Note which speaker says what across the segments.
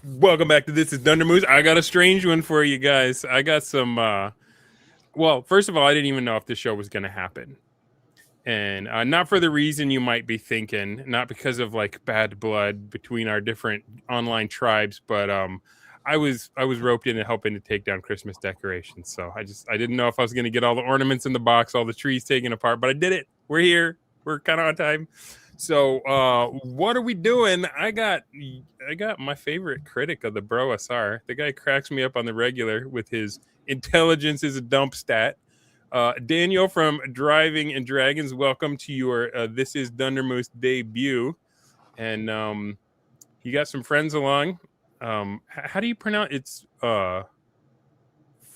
Speaker 1: Welcome back to This Is Dunder Moose. I got a strange one for you guys. I got some. Well, first of all, I didn't even know if this show was going to happen, and not for the reason you might be thinking. Not because of like bad blood between our different online tribes, but I was roped into helping to take down Christmas decorations. So I didn't know if I was going to get all the ornaments in the box, all the trees taken apart, but I did it. We're here. We're kind of on time. So what are we doing? I got my favorite critic of the BROSR. The guy cracks me up on the regular with his intelligence is a dump stat. Daniel from Driving and Dragons, welcome to your This Is Dunder Moose debut. And you got some friends along. How do you pronounce it's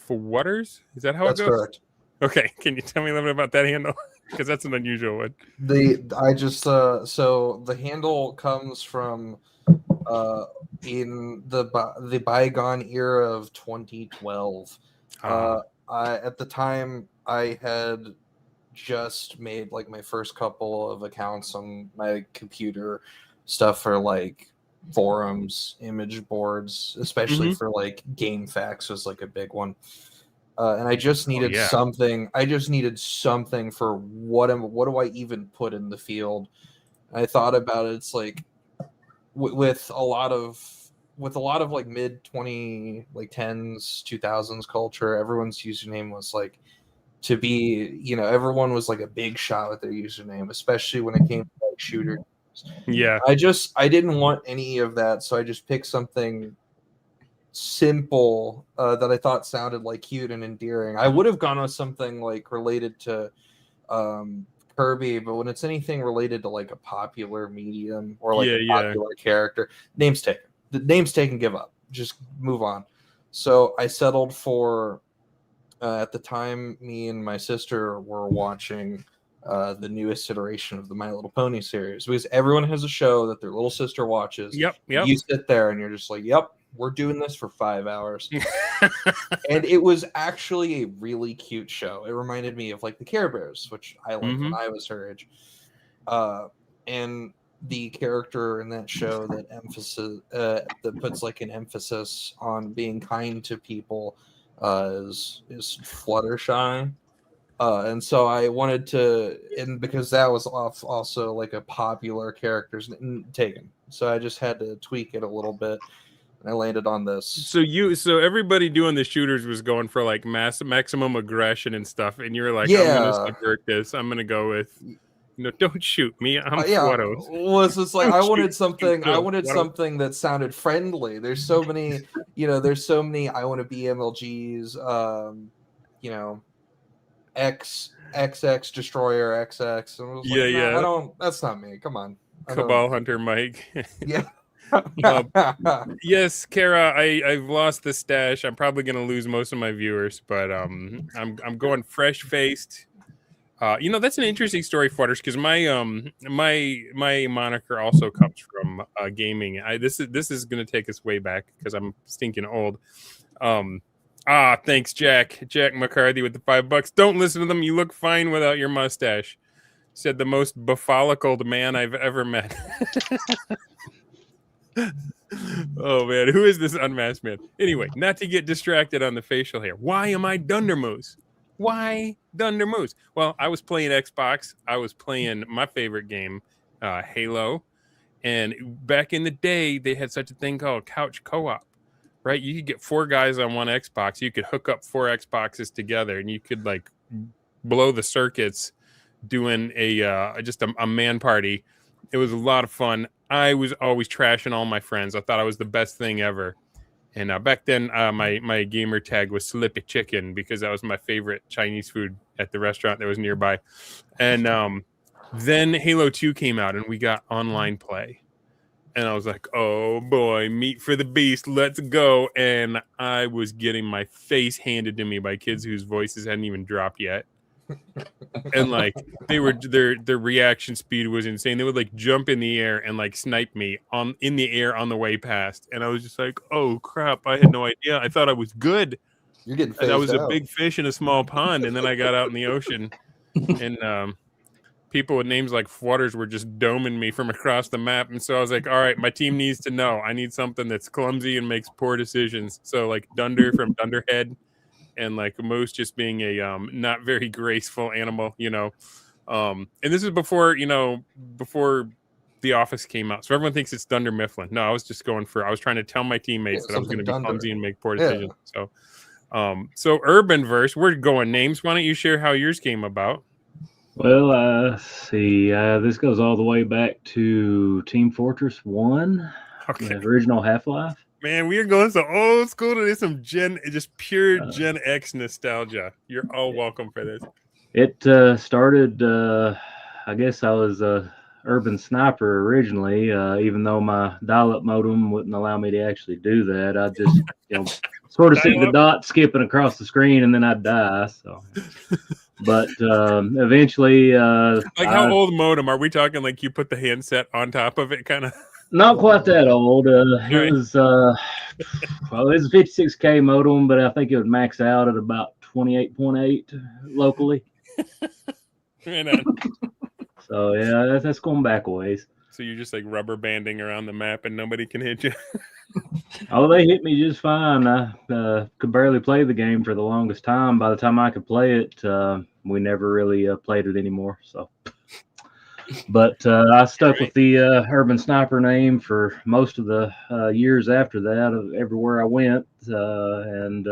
Speaker 1: Forwaters? Is that how
Speaker 2: That's
Speaker 1: it goes?
Speaker 2: correct.
Speaker 1: Okay, can you tell me a little bit about that handle? Because that's an unusual one.
Speaker 2: So the handle comes from in the bygone era of 2012. At the time I had just made like my first couple of accounts on my computer, stuff for like forums, image boards, especially for like GameFAQs was like a big one. And I just needed something. I just needed something for what do I even put in the field? And I thought about it. It's like with a lot of like mid 20 like 10s 2000s culture, everyone's username was like to be, everyone was like a big shot with their username, especially when it came to like shooter games.
Speaker 1: Yeah.
Speaker 2: I didn't want any of that, so I just picked something simple that I thought sounded like cute and endearing. I would have gone with something like related to Kirby, but when it's anything related to like a popular medium or like a popular character, name's taken. The name's taken, give up. Just move on. So I settled for at the time me and my sister were watching the newest iteration of the My Little Pony series, because everyone has a show that their little sister watches.
Speaker 1: Yep.
Speaker 2: You sit there and you're just like, yep, we're doing this for 5 hours. And it was actually a really cute show. It reminded me of like the Care Bears, which I liked when I was her age. And the character in that show that puts like an emphasis on being kind to people is Fluttershy. And so I wanted to, and because that was also like a popular character's taken, so I just had to tweak it a little bit. I landed on this.
Speaker 1: So everybody doing the shooters was going for like maximum aggression and stuff, and you're like,
Speaker 2: yeah,
Speaker 1: I'm gonna subvert this. I'm gonna go with, don't shoot me. I'm Fluttos.
Speaker 2: Well, it's just like I wanted something that sounded friendly. There's so many, I want to be MLGs, XX Destroyer XX. And I was like, that's not me. Come on.
Speaker 1: Cabal Hunter Mike.
Speaker 2: Yeah.
Speaker 1: Yes, Kara, I've lost the stash. I'm probably gonna lose most of my viewers, but I'm going fresh faced. That's an interesting story, Flutters, because my moniker also comes from gaming. This is gonna take us way back because I'm stinking old. Thanks, Jack McCarthy with the $5. Don't listen to them. You look fine without your mustache. Said the most befollicled man I've ever met. Oh man, who is this unmasked man? Anyway, not to get distracted on the facial hair. Why am I Dunder Moose? Why Dunder Moose? Well, I was playing Xbox. I was playing my favorite game, Halo. And back in the day, they had such a thing called couch co-op, right? You could get 4 guys on one Xbox. You could hook up 4 Xboxes together, and you could like blow the circuits doing just a man party. It was a lot of fun. I was always trashing all my friends. I thought I was the best thing ever. And back then, my gamer tag was Slippy Chicken because that was my favorite Chinese food at the restaurant that was nearby. And then Halo 2 came out, and we got online play. And I was like, oh boy, meat for the beast, let's go. And I was getting my face handed to me by kids whose voices hadn't even dropped yet. And like their reaction speed was insane. They would like jump in the air and like snipe me in the air on the way past. And I was just like, oh crap, I had no idea. I thought I was good.
Speaker 2: You're getting
Speaker 1: I was a big fish in a small pond, and then I got out in the ocean. And people with names like Flutters were just doming me from across the map. And so I was like, all right, my team needs to know. I need something that's clumsy and makes poor decisions. So like Dunder from Dunderhead, and like Moose just being a not very graceful animal, and this is before The Office came out, so everyone thinks it's Dunder Mifflin. No, I was trying to tell my teammates that I was going to be clumsy and make poor decisions. So Urban Verse, we're going names. Why don't you share how yours came about?
Speaker 3: Well, see, this goes all the way back to Team Fortress 1, the original Half-Life.
Speaker 1: Man, we are going so old school to this, some pure Gen X nostalgia. You're all welcome for this.
Speaker 3: It started, I guess I was a Urban Sniper originally, even though my dial-up modem wouldn't allow me to actually do that. I just, sort of see the dot skipping across the screen and then I'd die. So, but eventually,
Speaker 1: how old modem are we talking? Like you put the handset on top of it, kind of.
Speaker 3: Not quite that old. It was it was a 56K modem, but I think it would max out at about 28.8 locally. So yeah, that's going back a ways.
Speaker 1: So you're just like rubber banding around the map and nobody can hit you.
Speaker 3: Oh, they hit me just fine. I could barely play the game for the longest time. By the time I could play it, we never really played it anymore. So, but I stuck with the Urban Sniper name for most of the years after that, everywhere I went. And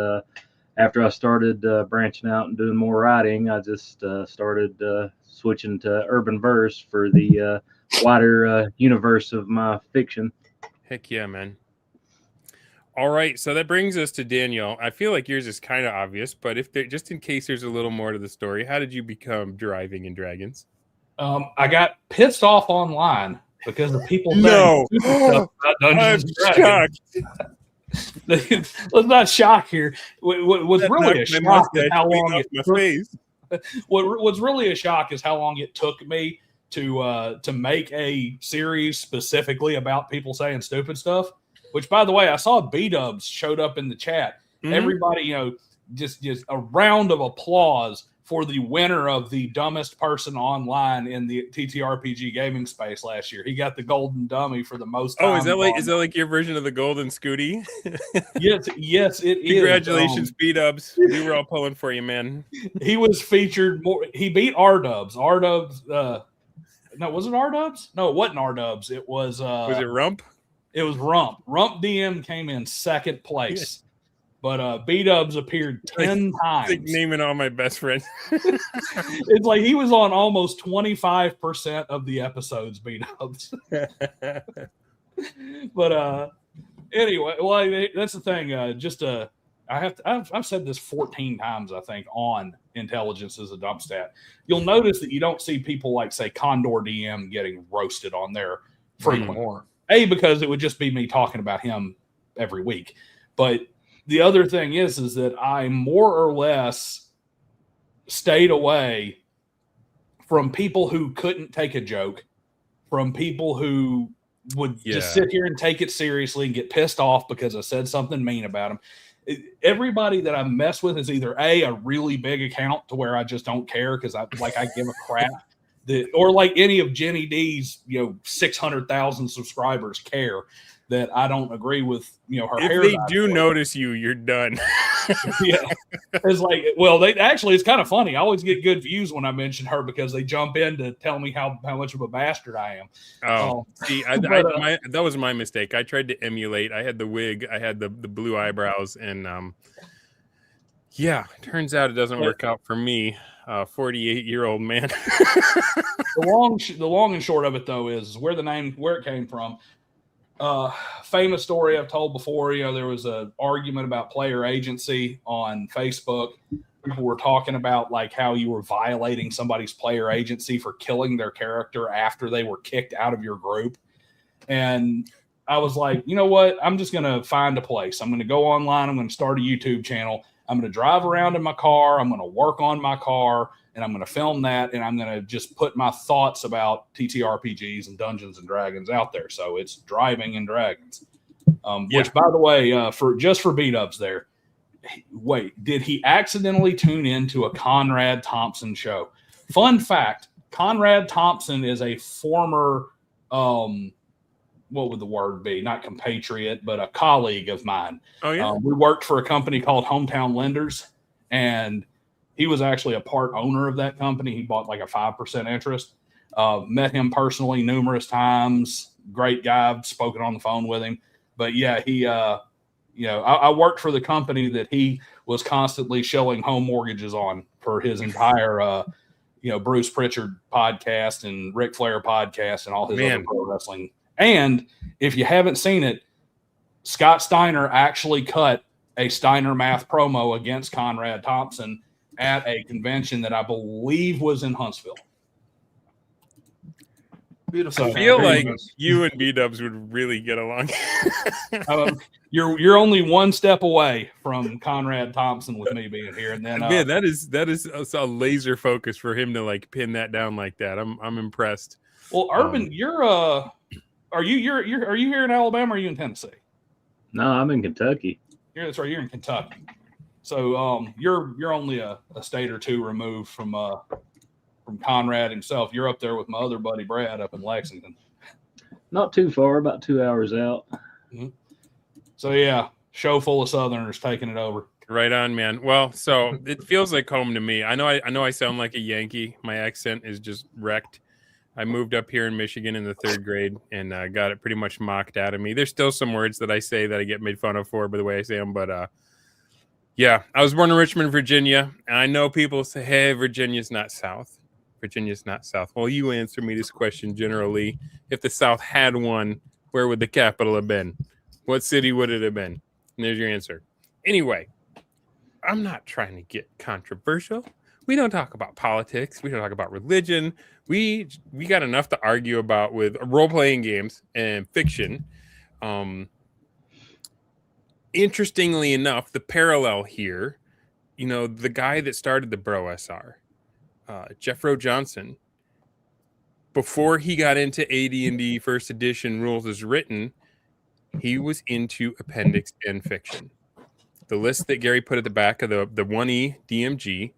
Speaker 3: after I started branching out and doing more writing, I just started switching to Urban Verse for the wider universe of my fiction.
Speaker 1: Heck yeah, man. All right, so that brings us to Daniel. I feel like yours is kind of obvious, but just in case there's a little more to the story, how did you become driving in Dragons?
Speaker 4: I got pissed off online because of people saying
Speaker 1: stuff about Dungeons and Dragons.
Speaker 4: Let's not shock here. What's really a shock is how long it took. What's really a shock is how long it took me to make a series specifically about people saying stupid stuff. Which, by the way, I saw B-Dubs showed up in the chat. Mm-hmm. Everybody, just a round of applause for the winner of the dumbest person online in the TTRPG gaming space last year. He got the golden dummy for the most time.
Speaker 1: Oh, is that like your version of the golden Scooty?
Speaker 4: Yes, it is.
Speaker 1: Congratulations, B-Dubs. We were all pulling for you, man.
Speaker 4: He was featured more. He beat R-Dubs. R-Dubs. No, was it R-Dubs? No, it wasn't R-Dubs. It was.
Speaker 1: Was it Rump?
Speaker 4: It was Rump. Rump DM came in second place. But B-Dubs appeared 10 times.
Speaker 1: Like naming all my best friends.
Speaker 4: It's like he was on almost 25% of the episodes, B-Dubs. But anyway, well, that's the thing. I've said this 14 times, I think, on Intelligence as a Dump Stat. You'll notice that you don't see people like, say, Condor DM getting roasted on there frequently. More. Because it would just be me talking about him every week. But the other thing is that I more or less stayed away from people who couldn't take a joke, from people who would just sit here and take it seriously and get pissed off because I said something mean about them. Everybody that I mess with is either a really big account to where I just don't care because I give a crap. Or like any of Jenny D's, 600,000 subscribers care that I don't agree with, her hair.
Speaker 1: If they do notice you, you're done.
Speaker 4: Yeah. It's like, well, it's kind of funny. I always get good views when I mention her because they jump in to tell me how much of a bastard I am.
Speaker 1: Oh, see, that was my mistake. I tried to emulate. I had the wig, I had the blue eyebrows, and turns out it doesn't work out for me. 48-year-old man.
Speaker 4: The long and short of it, though, is where it came from. Famous story I've told before. There was an argument about player agency on Facebook. People were talking about like how you were violating somebody's player agency for killing their character after they were kicked out of your group. And I was like, you know what? I'm just going to find a place. I'm going to go online. I'm going to start a YouTube channel. I'm going to drive around in my car. I'm going to work on my car, and I'm going to film that, and I'm going to just put my thoughts about TTRPGs and Dungeons and Dragons out there. So it's Driving and Dragons, which, by the way, for B-Dubs there, wait, did he accidentally tune into a Conrad Thompson show? Fun fact, Conrad Thompson is a former, what would the word be? Not compatriot, but a colleague of mine.
Speaker 1: Oh, yeah.
Speaker 4: We worked for a company called Hometown Lenders, and he was actually a part owner of that company. He bought like a 5% interest. Met him personally numerous times. Great guy. I've spoken on the phone with him. But yeah, he, I worked for the company that he was constantly showing home mortgages on for his entire, Bruce Pritchard podcast and Ric Flair podcast and all his other pro wrestling. And if you haven't seen it, Scott Steiner actually cut a Steiner Math promo against Conrad Thompson at a convention that I believe was in Huntsville.
Speaker 2: Beautiful.
Speaker 1: I feel like you and B-Dubs would really get along.
Speaker 4: You're only one step away from Conrad Thompson with me being here, and then
Speaker 1: man, that is a laser focus for him to like pin that down like that. I'm impressed.
Speaker 4: Well, Urban, are you here in Alabama or are you in Tennessee?
Speaker 3: No, I'm in Kentucky.
Speaker 4: That's right, you're in Kentucky. So you're only a state or two removed from Conrad himself. You're up there with my other buddy Brad up in Lexington.
Speaker 3: Not too far, about 2 hours out.
Speaker 4: Mm-hmm. So yeah, show full of Southerners taking it over.
Speaker 1: Right on, man. Well, so it feels like home to me. I know I sound like a Yankee. My accent is just wrecked. I moved up here in Michigan in the 3rd grade and got it pretty much mocked out of me. There's still some words that I say that I get made fun of for by the way I say them, but yeah, I was born in Richmond, Virginia, and I know people say, "Hey, Virginia's not South." Virginia's not South. Well, you answer me this question generally. If the South had one, where would the capital have been? What city would it have been? And there's your answer. Anyway, I'm not trying to get controversial. We don't talk about politics. We don't talk about religion. We got enough to argue about with role-playing games and fiction. Interestingly enough, the parallel here, the guy that started the BROSR, Jeffro Johnson, before he got into AD&D first edition rules as written, he was into appendix N fiction. The list that Gary put at the back of the 1E DMG,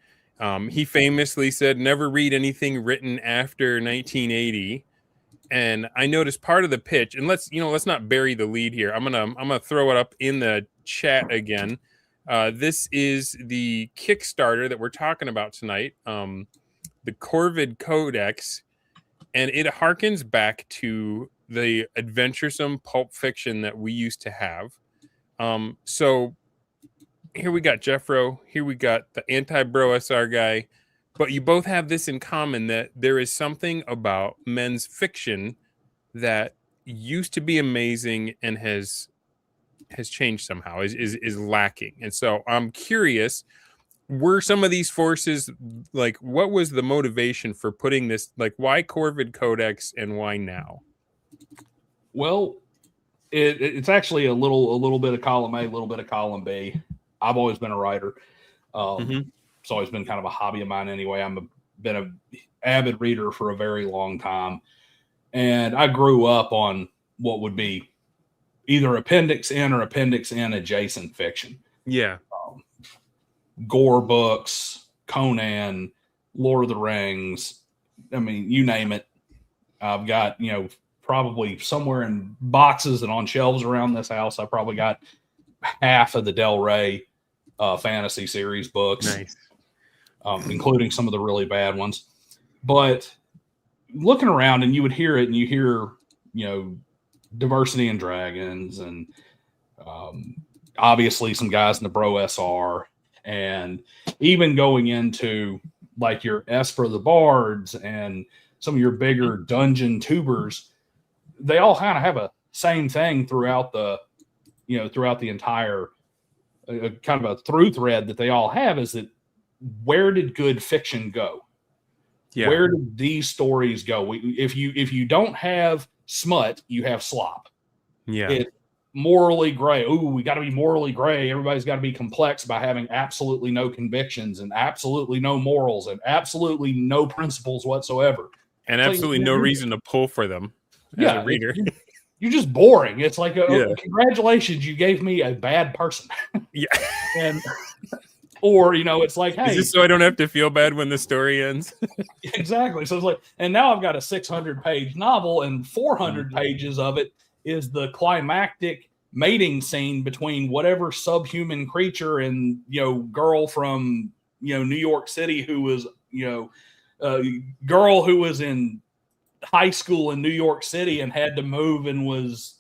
Speaker 1: he famously said, never read anything written after 1980. And I noticed part of the pitch, and let's not bury the lead here. I'm gonna throw it up in the chat again. This is the Kickstarter that we're talking about tonight, the CORVID Codex, and it harkens back to the adventuresome pulp fiction that we used to have. So here we got Jeffro, here we got the anti-BROSR guy, but you both have this in common, that there is something about men's fiction that used to be amazing and has changed somehow, is lacking. And so I'm curious, were some of these forces, like, what was the motivation for putting this, like, why CORVID Codex and why now?
Speaker 4: Well, it's actually a little bit of column A, a little bit of column B. I've always been a writer. It's always been kind of a hobby of mine anyway. Been an avid reader for a very long time. And I grew up on what would be either Appendix N or Appendix N adjacent fiction.
Speaker 1: Yeah.
Speaker 4: Gore books, Conan, Lord of the Rings. I mean, you name it. I've got, probably somewhere in boxes and on shelves around this house, I probably got half of the Del Rey fantasy series books.
Speaker 1: Nice.
Speaker 4: Including some of the really bad ones. But looking around, and you would hear it, and you hear, Diversity and Dragons, and obviously some guys in the BROSR, and even going into like your Esper the Bards and some of your bigger dungeon tubers, they all kind of have a same thing throughout the entire kind of a through thread that they all have, is that where did good fiction go? Yeah. Where did these stories go? If you don't have smut, you have slop.
Speaker 1: Yeah.
Speaker 4: It's morally gray. Ooh, we got to be morally gray. Everybody's got to be complex by having absolutely no convictions and absolutely no morals and absolutely no principles whatsoever.
Speaker 1: And absolutely no reason to pull for them as a reader.
Speaker 4: You're just boring. It's like, congratulations, you gave me a bad person.
Speaker 1: Yeah.
Speaker 4: Or, it's like,
Speaker 1: Is
Speaker 4: hey,
Speaker 1: this so I don't have to feel bad when the story ends?
Speaker 4: exactly. So it's like, and now I've got a 600-page novel, and 400 pages of it is the climactic mating scene between whatever subhuman creature and, girl from, New York City who was, girl who was in high school in New York City and had to move and was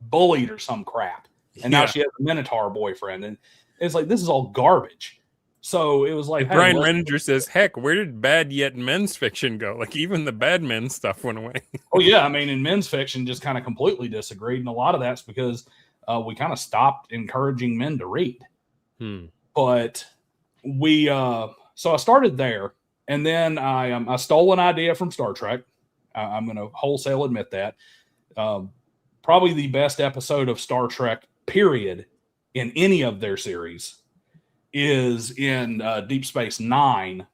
Speaker 4: bullied or some crap. And now she has a Minotaur boyfriend. And it's like, this is all garbage. So it was like, hey,
Speaker 1: Brian Renninger says, heck, where did bad yet men's fiction go? Like, even the bad men stuff went away.
Speaker 4: Oh, yeah. I mean, in men's fiction, just kind of completely disagreed. And a lot of that's because we kind of stopped encouraging men to read. But so I started there. And then I stole an idea from Star Trek. I'm going to wholesale admit that. Probably the best episode of Star Trek, period, in any of their series is in Deep Space Nine.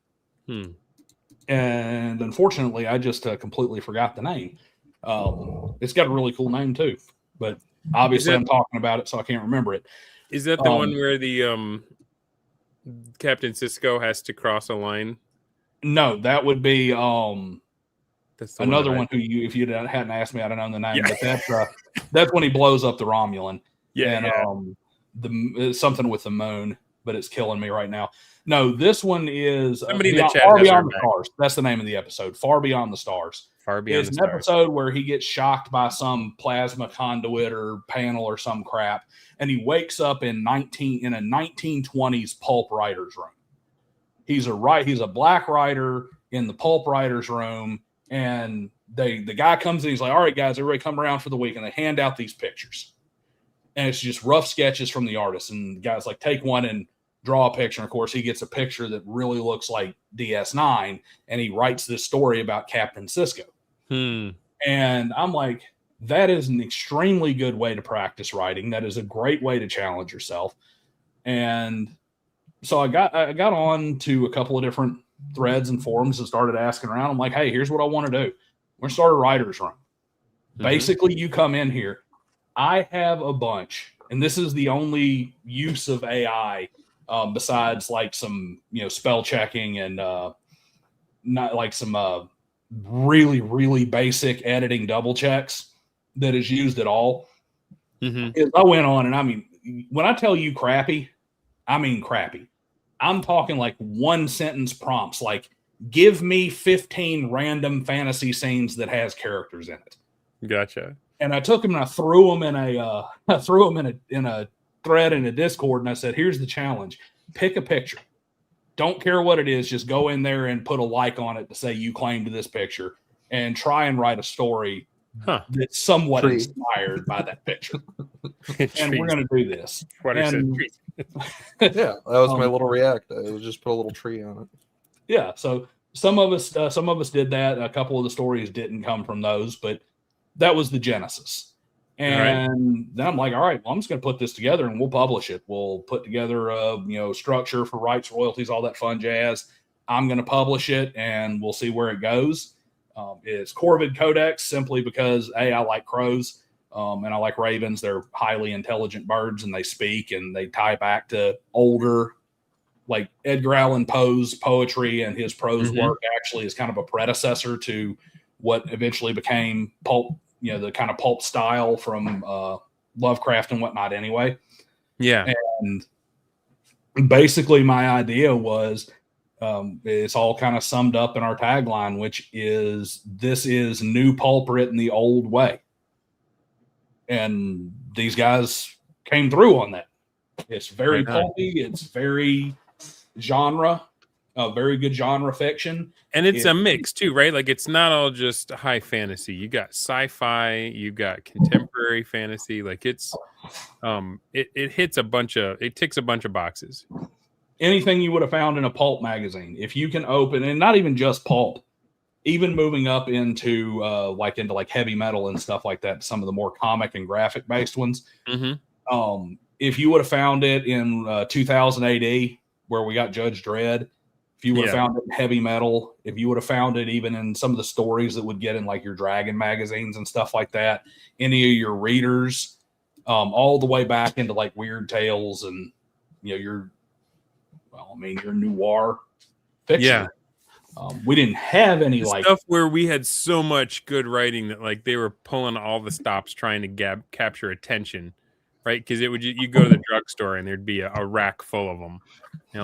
Speaker 4: And unfortunately, I just completely forgot the name. It's got a really cool name, too. But obviously, I'm talking about it, so I can't remember it.
Speaker 1: Is that the one where the Captain Sisko has to cross a line?
Speaker 4: No, that would be
Speaker 1: That's
Speaker 4: another one who if you hadn't asked me, I'd have known the name. But that's when he blows up the Romulan. The something with the moon, but it's killing me right now. No, this one is
Speaker 1: Far Beyond
Speaker 4: the Stars. That's the name of the episode. Far Beyond the Stars. It's an episode where he gets shocked by some plasma conduit or panel or some crap, and he wakes up in a 1920s pulp writer's room. He's a black writer in the pulp writer's room, and the guy comes in. He's like, "All right, guys, everybody come around for the week," and they hand out these pictures, and it's just rough sketches from the artist. And the guy's like, "Take one and draw a picture." And of course, he gets a picture that really looks like DS9, and he writes this story about Captain Sisko. And I'm like, that is an extremely good way to practice writing. That is a great way to challenge yourself. And so I got on to a couple of different threads and forums and started asking around. I'm like, hey, here's what I want to do. We're going to start a writer's room. Basically, you come in here. I have a bunch, and this is the only use of AI besides like some, spell checking and not like some really, really basic editing double checks that is used at all. Is I went on, and I mean, when I tell you crappy, I mean crappy. I'm talking like one sentence prompts, like give me 15 random fantasy scenes that has characters in it.
Speaker 1: Gotcha.
Speaker 4: And I took them and I threw them in a thread in a Discord, and I said, here's the challenge. Pick a picture. Don't care what it is. Just go in there and put a like on it to say you claimed this picture, and try and write a story that's somewhat inspired by that picture. And we're going to do this.
Speaker 2: Yeah, that was my little react. I just put a little tree on it.
Speaker 4: Yeah, so some of us did that. A couple of the stories didn't come from those, but that was the genesis. And then I'm like, all right, well, I'm just going to put this together and we'll publish it. We'll put together a structure for rights, royalties, all that fun jazz. I'm going to publish it and we'll see where it goes. It's CORVID CODEX simply because I like crows and I like ravens. They're highly intelligent birds and they speak and they tie back to older, like Edgar Allan Poe's poetry, and his prose work actually is kind of a predecessor to what eventually became pulp. The kind of pulp style from Lovecraft and whatnot anyway. Yeah. And basically my idea was it's all kind of summed up in our tagline, which is, this is new pulp written the old way. And these guys came through on that. It's very pulpy. It's very genre. Very good genre fiction.
Speaker 1: And it's a mix too, right? Like it's not all just high fantasy. You got sci-fi, you got contemporary fantasy. Like it's it ticks a bunch of boxes.
Speaker 4: Anything you would have found in a pulp magazine. If you can open, and not even just pulp, even moving up into like heavy metal and stuff like that, some of the more comic and graphic based ones. If you would have found it in 2000 AD, where we got Judge Dredd, if you would have found it in heavy metal, if you would have found it even in some of the stories that would get in like your Dragon magazines and stuff like that, any of your readers, all the way back into like Weird Tales and your well, I mean, your noir fiction.
Speaker 1: Yeah.
Speaker 4: We didn't have any
Speaker 1: The
Speaker 4: like
Speaker 1: stuff where we had so much good writing that like they were pulling all the stops trying to capture attention, right? Because it would you go to the drugstore and there'd be a rack full of them,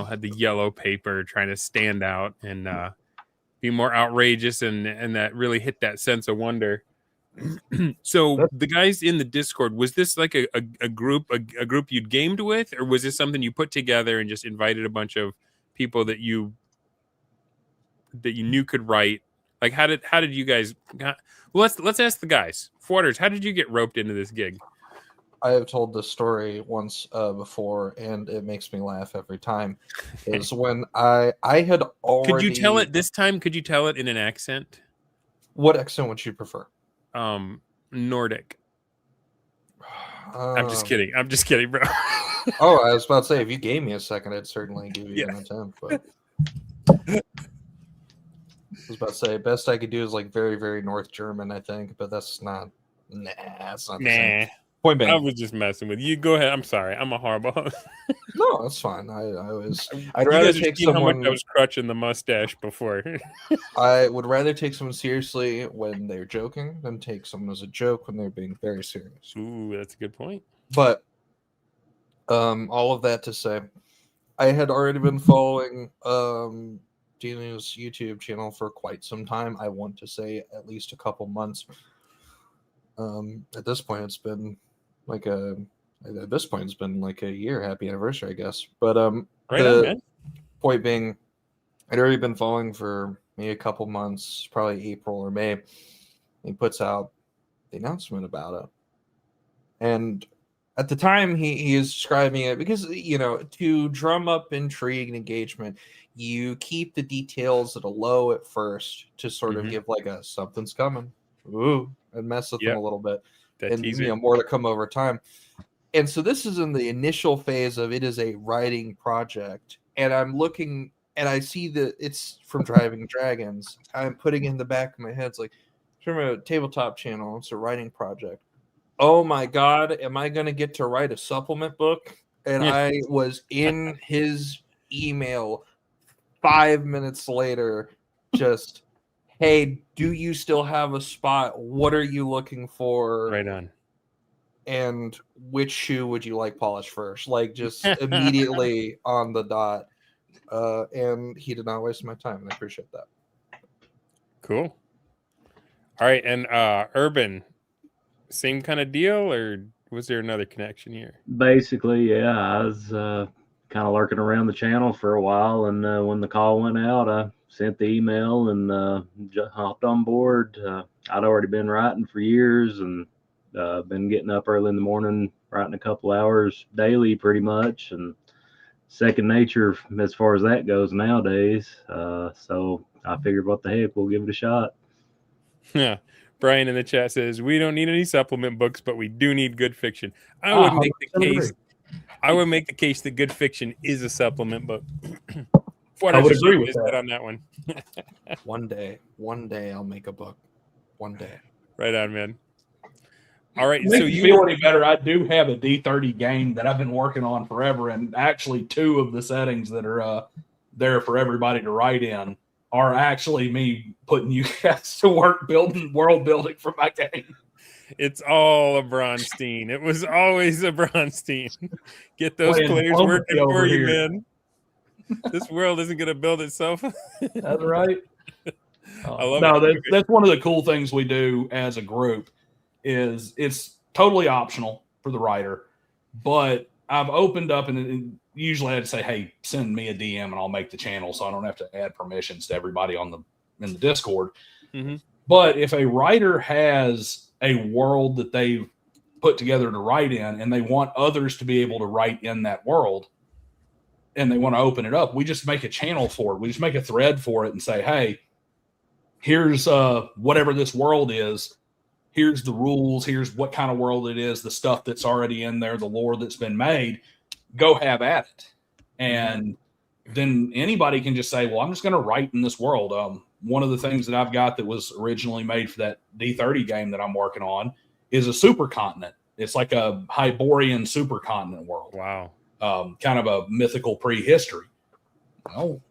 Speaker 1: had the yellow paper trying to stand out and be more outrageous and that really hit that sense of wonder. So the guys in the Discord, was this like a group you'd gamed with, or was this something you put together and just invited a bunch of people that you knew could write? Like how did you guys let's ask the guys. Forters, how did you get roped into this gig?
Speaker 2: I have told this story once before, and it makes me laugh every time. Is when I had already.
Speaker 1: Could you tell it this time? Could you tell it in an accent?
Speaker 2: What accent would you prefer?
Speaker 1: Nordic. I'm just kidding, bro.
Speaker 2: Oh, I was about to say, if you gave me a second, I'd certainly give you an attempt. But I was about to say, best I could do is like very, very North German, I think, but that's not. Nah, that's not. The same. Point being,
Speaker 1: I was just messing with you. Go ahead. I'm sorry. I'm a horrible host.
Speaker 2: No, that's fine. I'd rather take someone.
Speaker 1: How much I was crutching the mustache before.
Speaker 2: I would rather take someone seriously when they're joking than take someone as a joke when they're being very serious.
Speaker 1: Ooh, that's a good point.
Speaker 2: But all of that to say, I had already been following Dino's YouTube channel for quite some time. I want to say at least a couple months. At this point, it's been like a year. Happy anniversary, I guess. But point being, I'd already been following for maybe a couple months, probably April or May. He puts out the announcement about it, and at the time he is describing it because to drum up intrigue and engagement, you keep the details at a low at first to sort of give like a something's coming, ooh, and mess with them a little bit. And more to come over time. And so this is in the initial phase of it is a writing project. And I'm looking and I see that it's from Driving Dragons. I'm putting in the back of my head, it's like, from a tabletop channel, it's a writing project. Oh my God, am I going to get to write a supplement book? And I was in his email 5 minutes later, just, hey, do you still have a spot? What are you looking for?
Speaker 1: Right on.
Speaker 2: And which shoe would you like polished first? Like, just immediately on the dot. And he did not waste my time, and I appreciate that.
Speaker 1: Cool. All right, and Urban, same kind of deal, or was there another connection here?
Speaker 3: Basically, yeah. I was kind of lurking around the channel for a while, and when the call went out, I sent the email and hopped on board. I'd already been writing for years and been getting up early in the morning, writing a couple hours daily pretty much, and second nature as far as that goes nowadays. So I figured, what the heck, we'll give it a shot.
Speaker 1: Yeah. Brian in the chat says, we don't need any supplement books, but we do need good fiction. I would make the case that good fiction is a supplement book.
Speaker 4: I would agree with that
Speaker 1: on that one.
Speaker 2: One day I'll make a book. One day.
Speaker 1: Right on, man. All right.
Speaker 4: So you feel any better? I do have a D30 game that I've been working on forever, and actually 2 of the settings that are there for everybody to write in are actually me putting you guys to work building world building for my game.
Speaker 1: It's all a Bronstein. It was always a Bronstein. Get those players working for you, man. This world isn't going to build itself.
Speaker 4: That's right.
Speaker 1: I love it.
Speaker 4: That's one of the cool things we do as a group. Is it's totally optional for the writer, but I've opened up and usually I'd say, hey, send me a DM and I'll make the channel so I don't have to add permissions to everybody in the Discord. Mm-hmm. But if a writer has a world that they've put together to write in and they want others to be able to write in that world and they want to open it up, we just make a channel for it. We just make a thread for it and say, hey, here's whatever this world is. Here's the rules. Here's what kind of world it is, the stuff that's already in there, the lore that's been made. Go have at it. And then anybody can just say, well, I'm just going to write in this world. One of the things that I've got that was originally made for that D30 game that I'm working on is a supercontinent. It's like a Hyborian supercontinent world.
Speaker 1: Wow.
Speaker 4: Kind of a mythical prehistory. well,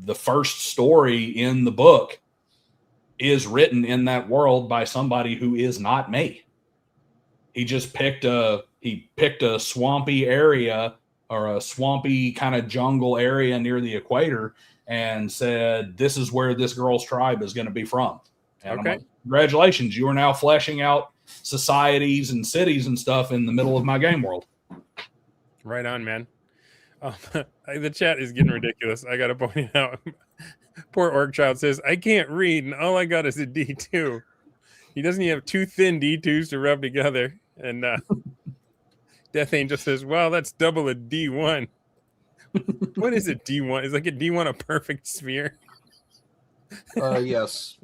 Speaker 4: the first story in the book is written in that world by somebody who is not me. He just picked a swampy area or a swampy kind of jungle area near the equator and said, this is where this girl's tribe is going to be from. And
Speaker 1: Okay.
Speaker 4: I'm like, congratulations, you are now fleshing out societies and cities and stuff in the middle of my game world.
Speaker 1: Right on, man. The chat is getting ridiculous. I got to point it out. Poor Orc Child says, I can't read, and all I got is a D2. He doesn't even have two thin D2s to rub together. And Death Angel says, wow, that's double a D1. What is a D1? Is like a D1 a perfect sphere?
Speaker 2: Yes.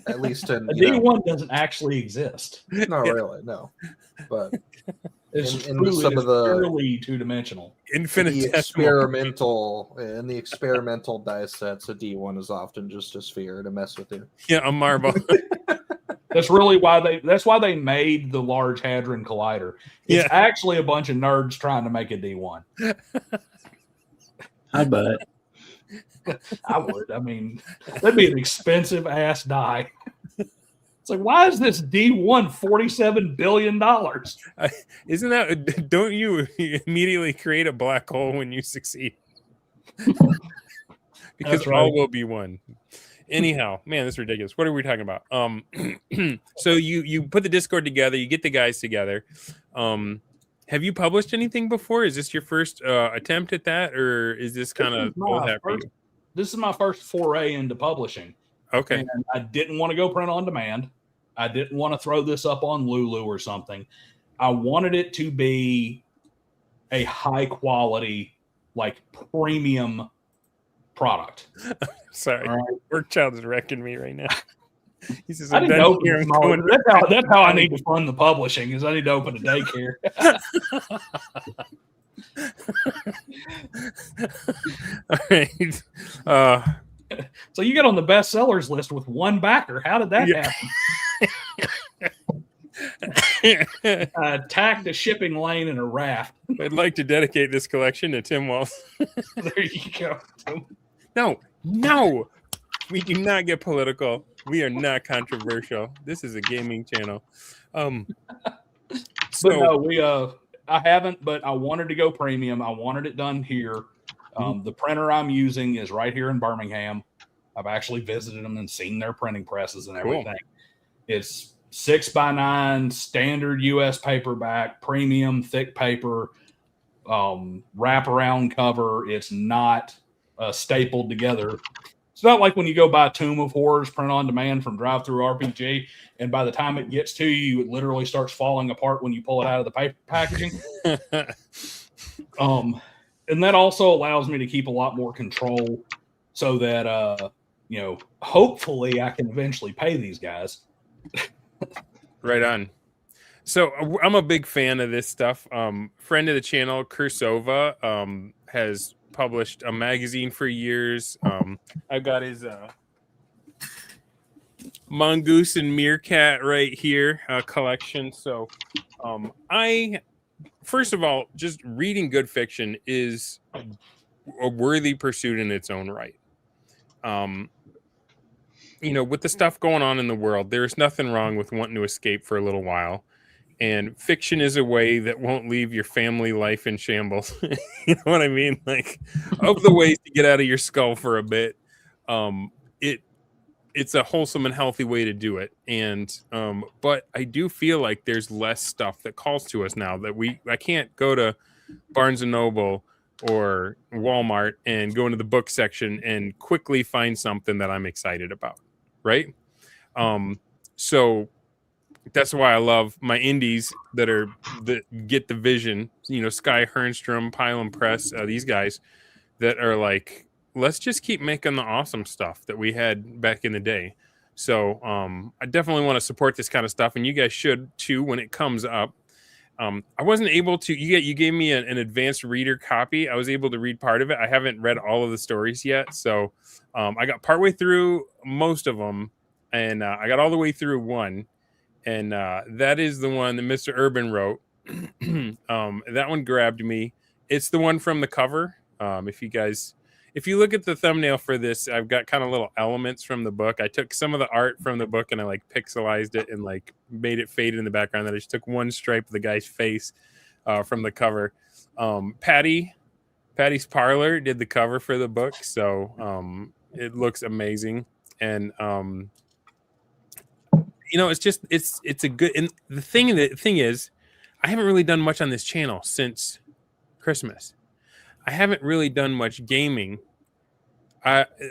Speaker 2: At least in
Speaker 4: A D1 doesn't actually exist.
Speaker 2: not really, no. But
Speaker 4: It's
Speaker 2: in
Speaker 4: truly,
Speaker 2: some of the
Speaker 4: purely two-dimensional.
Speaker 1: Infinitesimal.
Speaker 2: in the experimental dice sets, a D1 is often just a sphere to mess with you.
Speaker 1: Yeah, a marble.
Speaker 4: That's really why they made the Large Hadron Collider. It's actually a bunch of nerds trying to make a D1.
Speaker 3: I bet.
Speaker 4: I would. I mean, that'd be an expensive ass die. It's like, why is this D1 $47 billion?
Speaker 1: Isn't that, don't you immediately create a black hole when you succeed? Because
Speaker 4: right.
Speaker 1: all will be one. Anyhow, man, this is ridiculous. What are we talking about? So you put the Discord together, you get the guys together. Have you published anything before? Is this your first attempt at that, or is this kind of old hat for you?
Speaker 4: This is my first foray into publishing.
Speaker 1: Okay.
Speaker 4: And I didn't want to go print on demand. I didn't want to throw this up on Lulu or something. I wanted it to be a high quality, like premium product.
Speaker 1: Sorry.
Speaker 4: All right.
Speaker 1: Work Child is wrecking me right now. He says,
Speaker 4: I
Speaker 1: I'm
Speaker 4: need to
Speaker 1: done
Speaker 4: open
Speaker 1: here.
Speaker 4: a
Speaker 1: I'm
Speaker 4: small-
Speaker 1: going-
Speaker 4: that's how I need to fund the publishing, is I need to open a daycare.
Speaker 1: All right.
Speaker 4: So you get on the bestsellers list with one backer. How did that happen? I tacked a shipping lane in a raft.
Speaker 1: I'd like to dedicate this collection to Tim Walsh.
Speaker 4: There you go.
Speaker 1: No. We do not get political. We are not controversial. This is a gaming channel.
Speaker 4: But no, I haven't, but I wanted to go premium. I wanted it done here. The printer I'm using is right here in Birmingham. I've actually visited them and seen their printing presses and everything. Cool. It's 6x9 standard US paperback, premium thick paper, wraparound cover. It's not stapled together. It's not like when you go buy Tomb of Horrors print on demand from Drive Through RPG, and by the time it gets to you, it literally starts falling apart when you pull it out of the paper packaging. And that also allows me to keep a lot more control so that, hopefully I can eventually pay these guys.
Speaker 1: Right on. So I'm a big fan of this stuff. Friend of the channel, Kursova, has published a magazine for years. I've got his Mongoose and Meerkat right here collection. So first of all, just reading good fiction is a worthy pursuit in its own right. With the stuff going on in the world, there's nothing wrong with wanting to escape for a little while. And fiction is a way that won't leave your family life in shambles. You know what I mean? Like, of the ways to get out of your skull for a bit, it's a wholesome and healthy way to do it. And but I do feel like there's less stuff that calls to us now that I can't go to Barnes and Noble or Walmart and go into the book section and quickly find something that I'm excited about, right? So that's why I love my indies that get the vision. Sky Hernstrom, Pylon Press, these guys that are like, let's just keep making the awesome stuff that we had back in the day. So I definitely want to support this kind of stuff, and you guys should too when it comes up. I wasn't able to. You gave me an advanced reader copy. I was able to read part of it. I haven't read all of the stories yet, so I got partway through most of them, and I got all the way through one, and that is the one that Mr. Urban wrote. That one grabbed me. It's the one from the cover. If you guys, if you look at the thumbnail for this, I've got kind of little elements from the book. I took some of the art from the book and I like pixelized it and like made it fade in the background. Then I just took one stripe of the guy's face from the cover. Patty's Parlor did the cover for the book, so it looks amazing. And it's a good. And the thing is, I haven't really done much on this channel since Christmas. I haven't really done much gaming.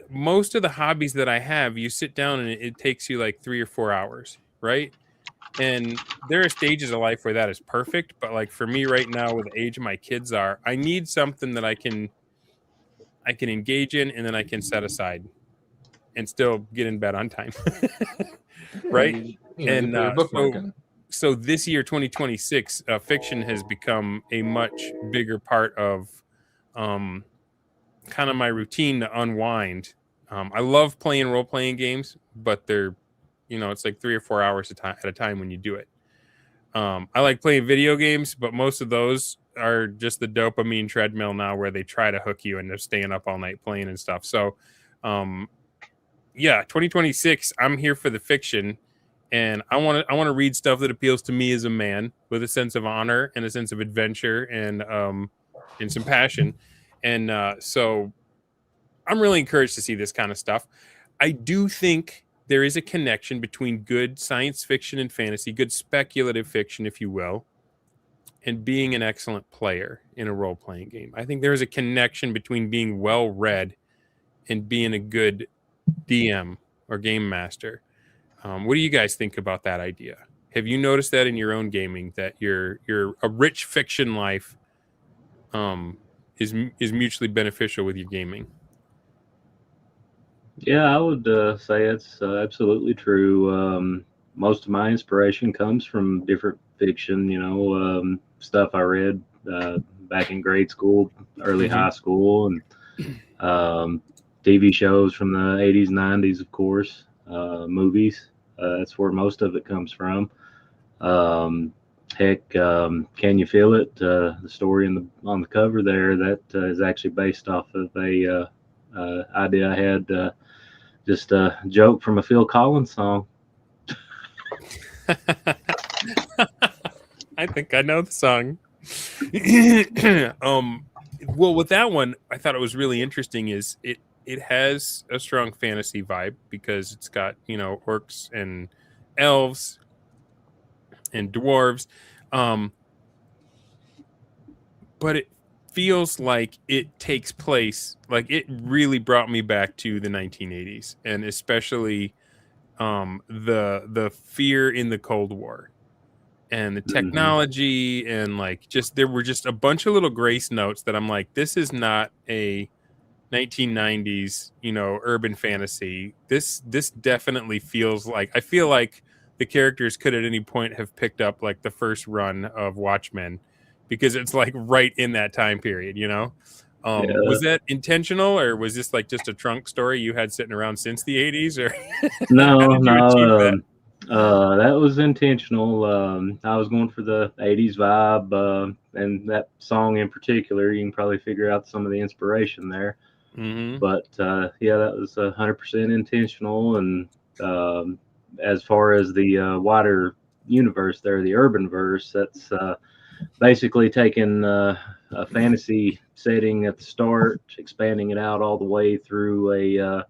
Speaker 1: Most of the hobbies that I have, you sit down and it takes you like 3 or 4 hours, right? And there are stages of life where that is perfect, but like for me right now, with the age my kids are, I need something that I can engage in and then I can set aside and still get in bed on time. Right? So this year, 2026, fiction has become a much bigger part of kind of my routine to unwind. I love playing role-playing games, but they're, it's like 3 or 4 hours at a time when you do it. I like playing video games, but most of those are just the dopamine treadmill now where they try to hook you and they're staying up all night playing and stuff. So, 2026, I'm here for the fiction. And I want to read stuff that appeals to me as a man with a sense of honor and a sense of adventure and some passion. And so I'm really encouraged to see this kind of stuff. I do think there is a connection between good science fiction and fantasy, good speculative fiction, if you will, and being an excellent player in a role-playing game. I think there is a connection between being well-read and being a good DM or game master. What do you guys think about that idea? Have you noticed that in your own gaming, that your a rich fiction life is mutually beneficial with your gaming?
Speaker 3: Yeah, I would say it's absolutely true. Most of my inspiration comes from different fiction, stuff I read back in grade school, early high school, and TV shows from the 80s, 90s, of course, movies. That's where most of it comes from. Can You Feel It? The story on the cover there, that is actually based off of a idea I had, just a joke from a Phil Collins song.
Speaker 1: I think I know the song. Well, with that one, I thought it was really interesting is it has a strong fantasy vibe because it's got, orcs and elves and dwarves. But it feels like it takes place, like it really brought me back to the 1980s, and especially the fear in the Cold War and the technology, and like there were just a bunch of little grace notes that I'm like, this is not a 1990s, urban fantasy. This definitely feels like, I feel like the characters could at any point have picked up like the first run of Watchmen, because it's like right in that time period, Was that intentional, or was this like just a trunk story you had sitting around since the 80s, or
Speaker 3: No, that was intentional. I was going for the 80s vibe, and that song in particular, you can probably figure out some of the inspiration there. But that was 100% intentional. And as far as the wider universe there, the urban verse, that's basically taking a fantasy setting at the start, expanding it out all the way through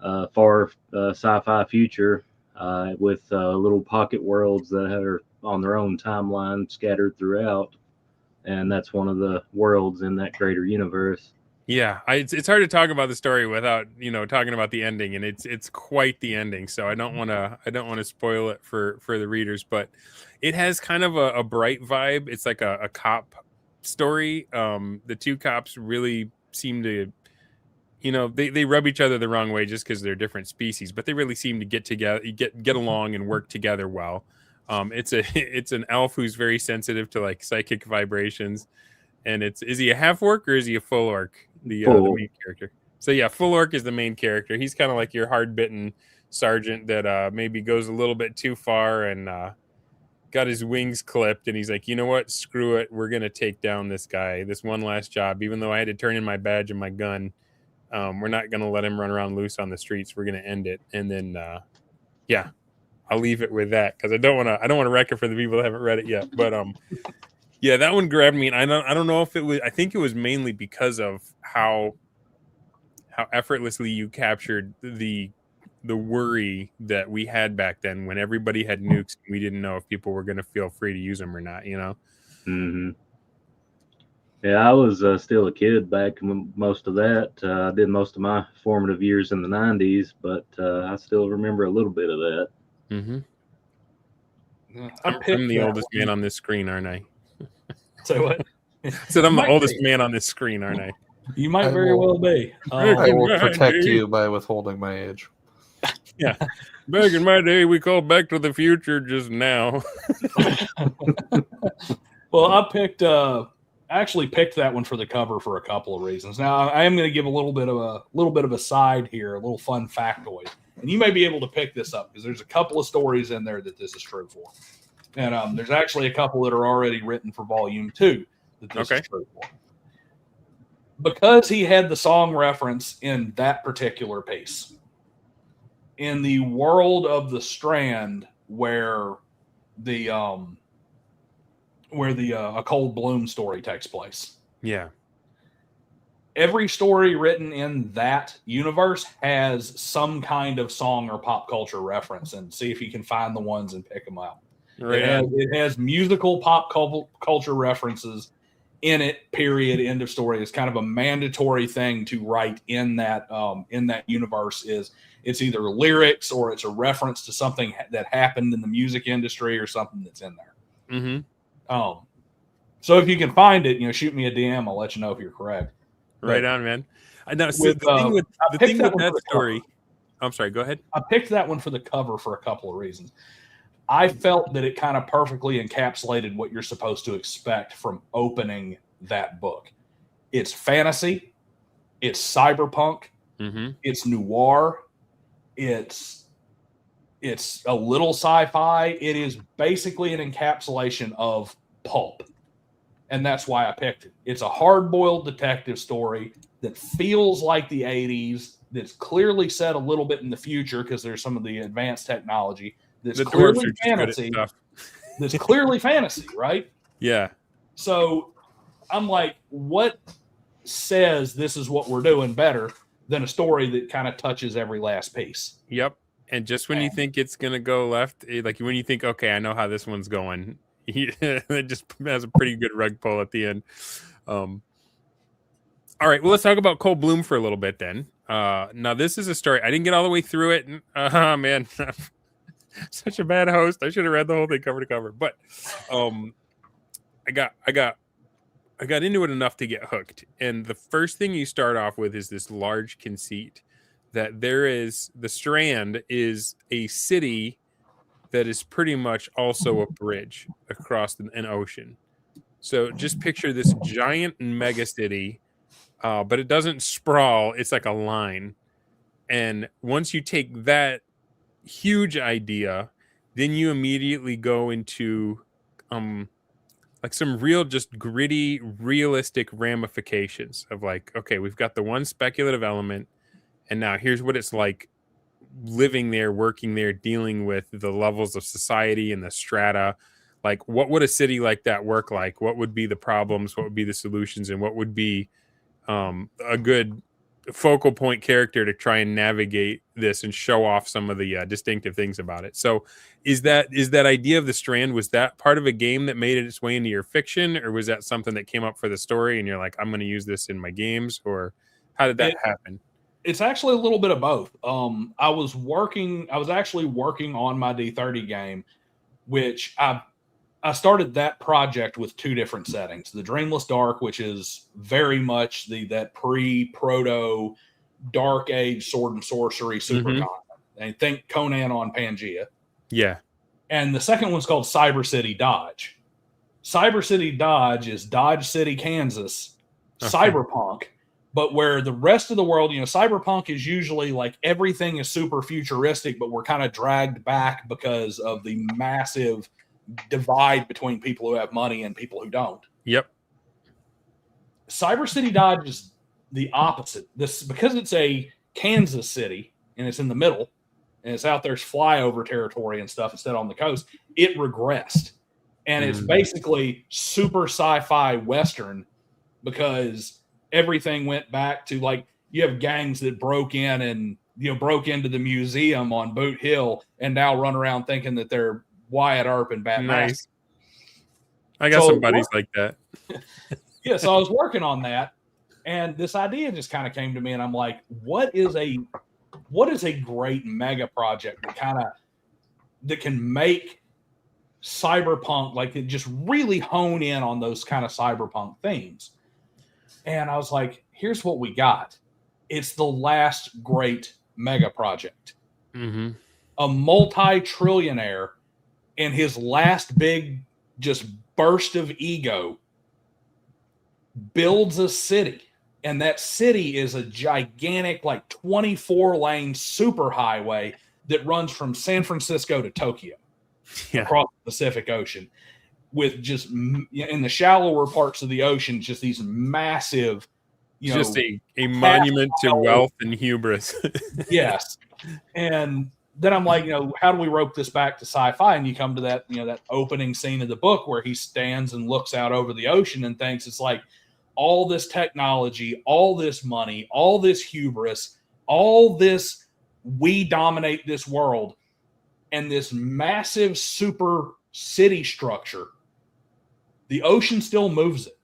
Speaker 3: a far sci-fi future with little pocket worlds that are on their own timeline scattered throughout. And that's one of the worlds in that greater universe.
Speaker 1: Yeah, it's hard to talk about the story without talking about the ending, and it's quite the ending. So I don't want to spoil it for the readers, but it has kind of a bright vibe. It's like a cop story. The two cops really seem to, they rub each other the wrong way just because they're different species, but they really seem to get together, get along, and work together well. It's an elf who's very sensitive to like psychic vibrations. And is he a half orc or is he a full orc? The main character. So yeah, full orc is the main character. He's kind of like your hard-bitten sergeant that maybe goes a little bit too far and got his wings clipped, and he's like, you know what? Screw it. We're gonna take down this guy. This one last job, even though I had to turn in my badge and my gun. We're not going to let him run around loose on the streets. We're going to end it. And then, yeah, I'll leave it with that because I don't want to wreck it for the people that haven't read it yet. But yeah, that one grabbed me, and I don't know if it was. I think it was mainly because of how effortlessly you captured the worry that we had back then when everybody had nukes. And we didn't know if people were going to feel free to use them or not. You know.
Speaker 3: Mm-hmm. Yeah, I was still a kid back when most of that. I did most of my formative years in the 90s, but I still remember a little bit of that.
Speaker 1: Mm-hmm.
Speaker 4: I'm
Speaker 1: the oldest man on this screen, aren't I?
Speaker 4: So what?
Speaker 1: I said I'm the oldest man on this screen, aren't I?
Speaker 4: You might very well be.
Speaker 2: I will protect you by withholding my age.
Speaker 1: Yeah. Back in my day, we called Back to the Future just now.
Speaker 4: Well, I actually picked that one for the cover for a couple of reasons. Now, I am going to give a little bit of a side here, a little fun factoid, and you may be able to pick this up because there's a couple of stories in there that this is true for, and there's actually a couple that are already written for Volume 2 that this is true for. Because he had the song reference in that particular piece, in the world of the Strand, where the A Cold Bloom story takes place.
Speaker 1: Yeah.
Speaker 4: Every story written in that universe has some kind of song or pop culture reference, and see if you can find the ones and pick them out.
Speaker 1: Right.
Speaker 4: It has musical pop culture references in it, period, end of story. It's kind of a mandatory thing to write in that universe. It's either lyrics or it's a reference to something that happened in the music industry or something that's in there.
Speaker 1: Mm-hmm.
Speaker 4: So if you can find it, shoot me a DM. I'll let you know if you're correct.
Speaker 1: Right on, man. I know. So the thing with that story. I'm sorry. Go ahead.
Speaker 4: I picked that one for the cover for a couple of reasons. I felt that it kind of perfectly encapsulated what you're supposed to expect from opening that book. It's fantasy. It's cyberpunk.
Speaker 1: Mm-hmm.
Speaker 4: It's noir. It's a little sci-fi. It is basically an encapsulation of pulp. And that's why I picked it. It's a hard-boiled detective story that feels like the 80s, that's clearly set a little bit in the future because there's some of the advanced technology. That's clearly fantasy. That's clearly fantasy, right?
Speaker 1: Yeah.
Speaker 4: So I'm like, what says this is what we're doing better than a story that kind of touches every last piece?
Speaker 1: Yep. And just when you think it's going to go left, like when you think, okay, I know how this one's going, it just has a pretty good rug pull at the end. All right. Well, let's talk about Cold Bloom for a little bit then. Now, this is a story. I didn't get all the way through it. Man. Such a bad host. I should have read the whole thing cover to cover. But I got into it enough to get hooked. And the first thing you start off with is this large conceit that the Strand is a city that is pretty much also a bridge across an ocean. So just picture this giant mega city, but it doesn't sprawl. It's like a line. And once you take that huge idea, then you immediately go into like some real just gritty realistic ramifications of like, okay, we've got the one speculative element, and now here's what it's like living there, working there, dealing with the levels of society and the strata. Like, what would a city like that work like? What would be the problems? What would be the solutions? And what would be a good focal point character to try and navigate this and show off some of the distinctive things about it? So is that idea of the Strand, was that part of a game that made its way into your fiction, or was that something that came up for the story and you're like, I'm going to use this in my games? Or how did that happen?
Speaker 4: It's actually a little bit of both. I was actually working on my D30 game, which I started that project with two different settings. The Dreamless Dark, which is very much that pre-proto Dark Age sword and sorcery super content. And think Conan on Pangea.
Speaker 1: Yeah.
Speaker 4: And the second one's called Cyber City Dodge. Cyber City Dodge is Dodge City, Kansas, cyberpunk, but where the rest of the world, cyberpunk is usually like everything is super futuristic, but we're kind of dragged back because of the massive divide between people who have money and people who don't.
Speaker 1: Yep.
Speaker 4: Cyber City Dodge is the opposite. This because it's a Kansas city and it's in the middle and it's out there's flyover territory and stuff instead on the coast. It regressed, and it's basically super sci-fi Western because everything went back to like you have gangs that broke in and broke into the museum on Boot Hill and now run around thinking that they're Wyatt Earp and Batman.
Speaker 1: Nice. I got some buddies like that.
Speaker 4: Yeah, so I was working on that, and this idea just kind of came to me, and I'm like, what is a great mega project that can make cyberpunk, like it just really hone in on those kind of cyberpunk themes. And I was like, here's what we got. It's the last great mega project.
Speaker 1: Mm-hmm.
Speaker 4: A multi-trillionaire in his last big just burst of ego builds a city, and that city is a gigantic like 24-lane superhighway that runs from San Francisco to Tokyo across the Pacific Ocean, with just in the shallower parts of the ocean just these massive
Speaker 1: just a monument to wealth and hubris.
Speaker 4: Yes. And then I'm like, how do we rope this back to sci-fi? And you come to that, that opening scene of the book where he stands and looks out over the ocean and thinks it's like all this technology, all this money, all this hubris, all this, we dominate this world, and this massive super city structure, the ocean still moves it.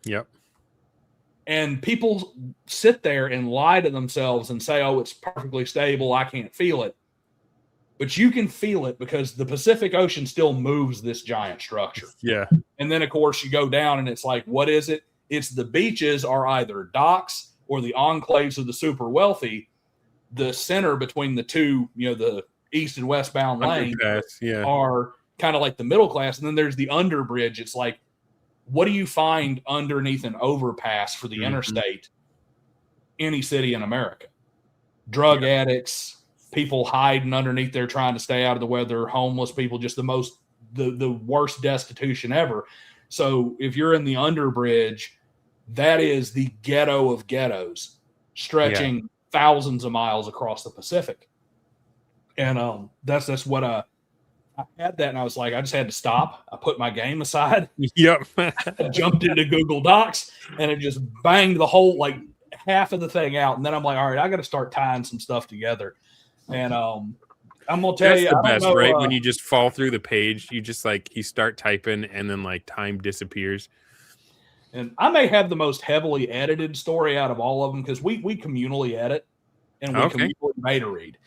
Speaker 1: Yep.
Speaker 4: And people sit there and lie to themselves and say, oh, it's perfectly stable, I can't feel it. But you can feel it because the Pacific Ocean still moves this giant structure.
Speaker 1: Yeah.
Speaker 4: And then, of course, you go down and it's like, what is it? It's the beaches are either docks or the enclaves of the super wealthy. The center between the two, the east and westbound lanes are kind of like the middle class. And then there's the underbridge. It's like, what do you find underneath an overpass for the interstate? Any city in America. Drug addicts, people hiding underneath there trying to stay out of the weather, homeless people, just the worst destitution ever. So if you're in the underbridge, that is the ghetto of ghettos, stretching thousands of miles across the Pacific. And that's what I had that, and I was like, I just had to stop. I put my game aside.
Speaker 1: Yep.
Speaker 4: I jumped into Google Docs, and it just banged the whole, like, half of the thing out. And then I'm like, all right, I got to start tying some stuff together. And I'm going to tell you.
Speaker 1: That's the best, right? When you just fall through the page, you just, like, you start typing, and then, like, time disappears.
Speaker 4: And I may have the most heavily edited story out of all of them because we communally edit, and we communally beta read.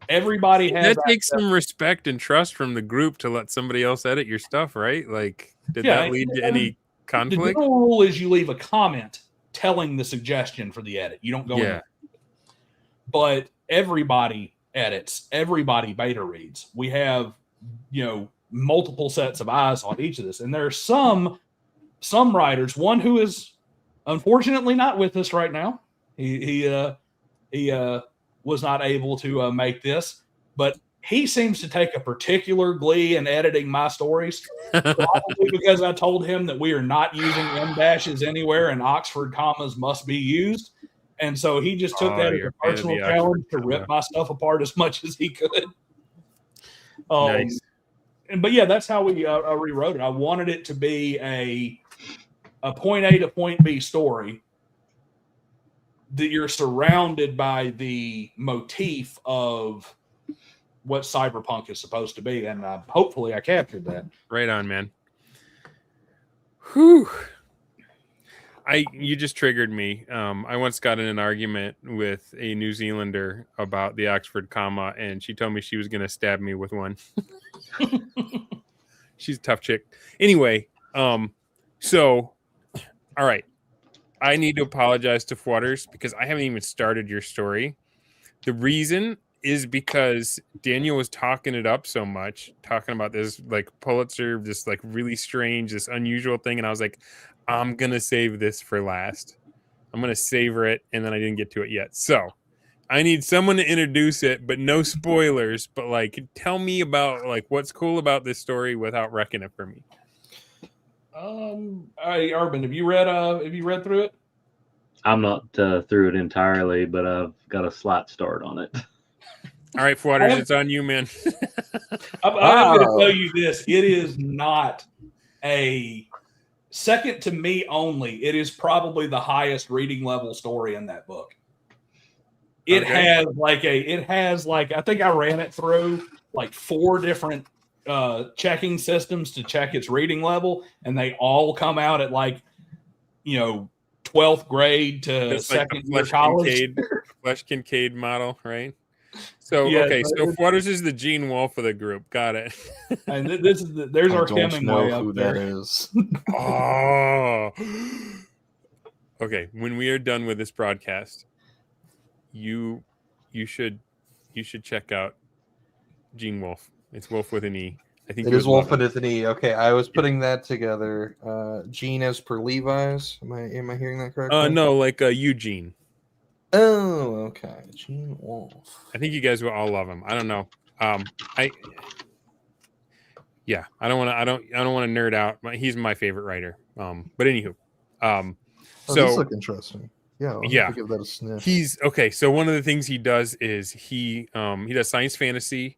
Speaker 4: Everybody has
Speaker 1: that takes some respect and trust from the group to let somebody else edit your stuff, right? Like, did that lead to any conflict?
Speaker 4: The general rule is you leave a comment telling the suggestion for the edit. You don't go in. But everybody edits, everybody beta reads. We have, multiple sets of eyes on each of this. And there are some writers, one who is unfortunately not with us right now. He was not able to make this, but he seems to take a particular glee in editing my stories, probably because I told him that we are not using M-dashes anywhere and Oxford commas must be used. And so he just took that as a personal challenge to rip my stuff apart as much as he could.
Speaker 1: Nice.
Speaker 4: But yeah, that's how we rewrote it. I wanted it to be a point A to point B story that you're surrounded by the motif of what cyberpunk is supposed to be. And hopefully I captured that.
Speaker 1: Right on, man. Whew. You just triggered me. I once got in an argument with a New Zealander about the Oxford comma, and she told me she was going to stab me with one. She's a tough chick. Anyway, so, all right. I need to apologize to Fwatters because I haven't even started your story. The reason is because Daniel was talking it up so much, talking about this like Pulitzer, this like really strange, this unusual thing. And I was like, I'm going to save this for last. I'm going to savor it. And then I didn't get to it yet. So I need someone to introduce it, but no spoilers. But like, tell me about like what's cool about this story without wrecking it for me.
Speaker 4: Urban, have you read through it?
Speaker 3: I'm not through it entirely, but I've got a slight start on it.
Speaker 1: All right, Fwatters, it's on you, man.
Speaker 4: I'm going to tell you this. It is not a second to me only. It is probably the highest reading level story in that book. It has like I think I ran it through like 4 different checking systems to check its reading level, and they all come out at like 12th grade to
Speaker 1: It's like
Speaker 4: second year college.
Speaker 1: Flesh Kincaid model, right? So
Speaker 4: Yeah,
Speaker 1: okay, so Fwatters is the Gene Wolfe of the group. Got it.
Speaker 4: And there's
Speaker 2: I
Speaker 4: our
Speaker 2: don't
Speaker 4: Hemingway
Speaker 2: know who
Speaker 4: up there.
Speaker 2: that is.
Speaker 1: Oh. Okay, when we are done with this broadcast, you should check out Gene Wolfe. It's Wolf with an E. I think
Speaker 2: It
Speaker 1: you
Speaker 2: is
Speaker 1: would love
Speaker 2: Wolf
Speaker 1: it.
Speaker 2: with an E. Okay, I was putting that together. Gene as per Levi's. Am I hearing that correctly?
Speaker 1: No, like Eugene.
Speaker 2: Oh, okay. Gene Wolfe.
Speaker 1: I think you guys will all love him. I don't know. I don't want to nerd out. He's my favorite writer. But anywho,
Speaker 2: This
Speaker 1: so
Speaker 2: look interesting. Yeah, I'll
Speaker 1: yeah.
Speaker 2: have to give that a sniff.
Speaker 1: He's okay. So one of the things he does is he does science fantasy,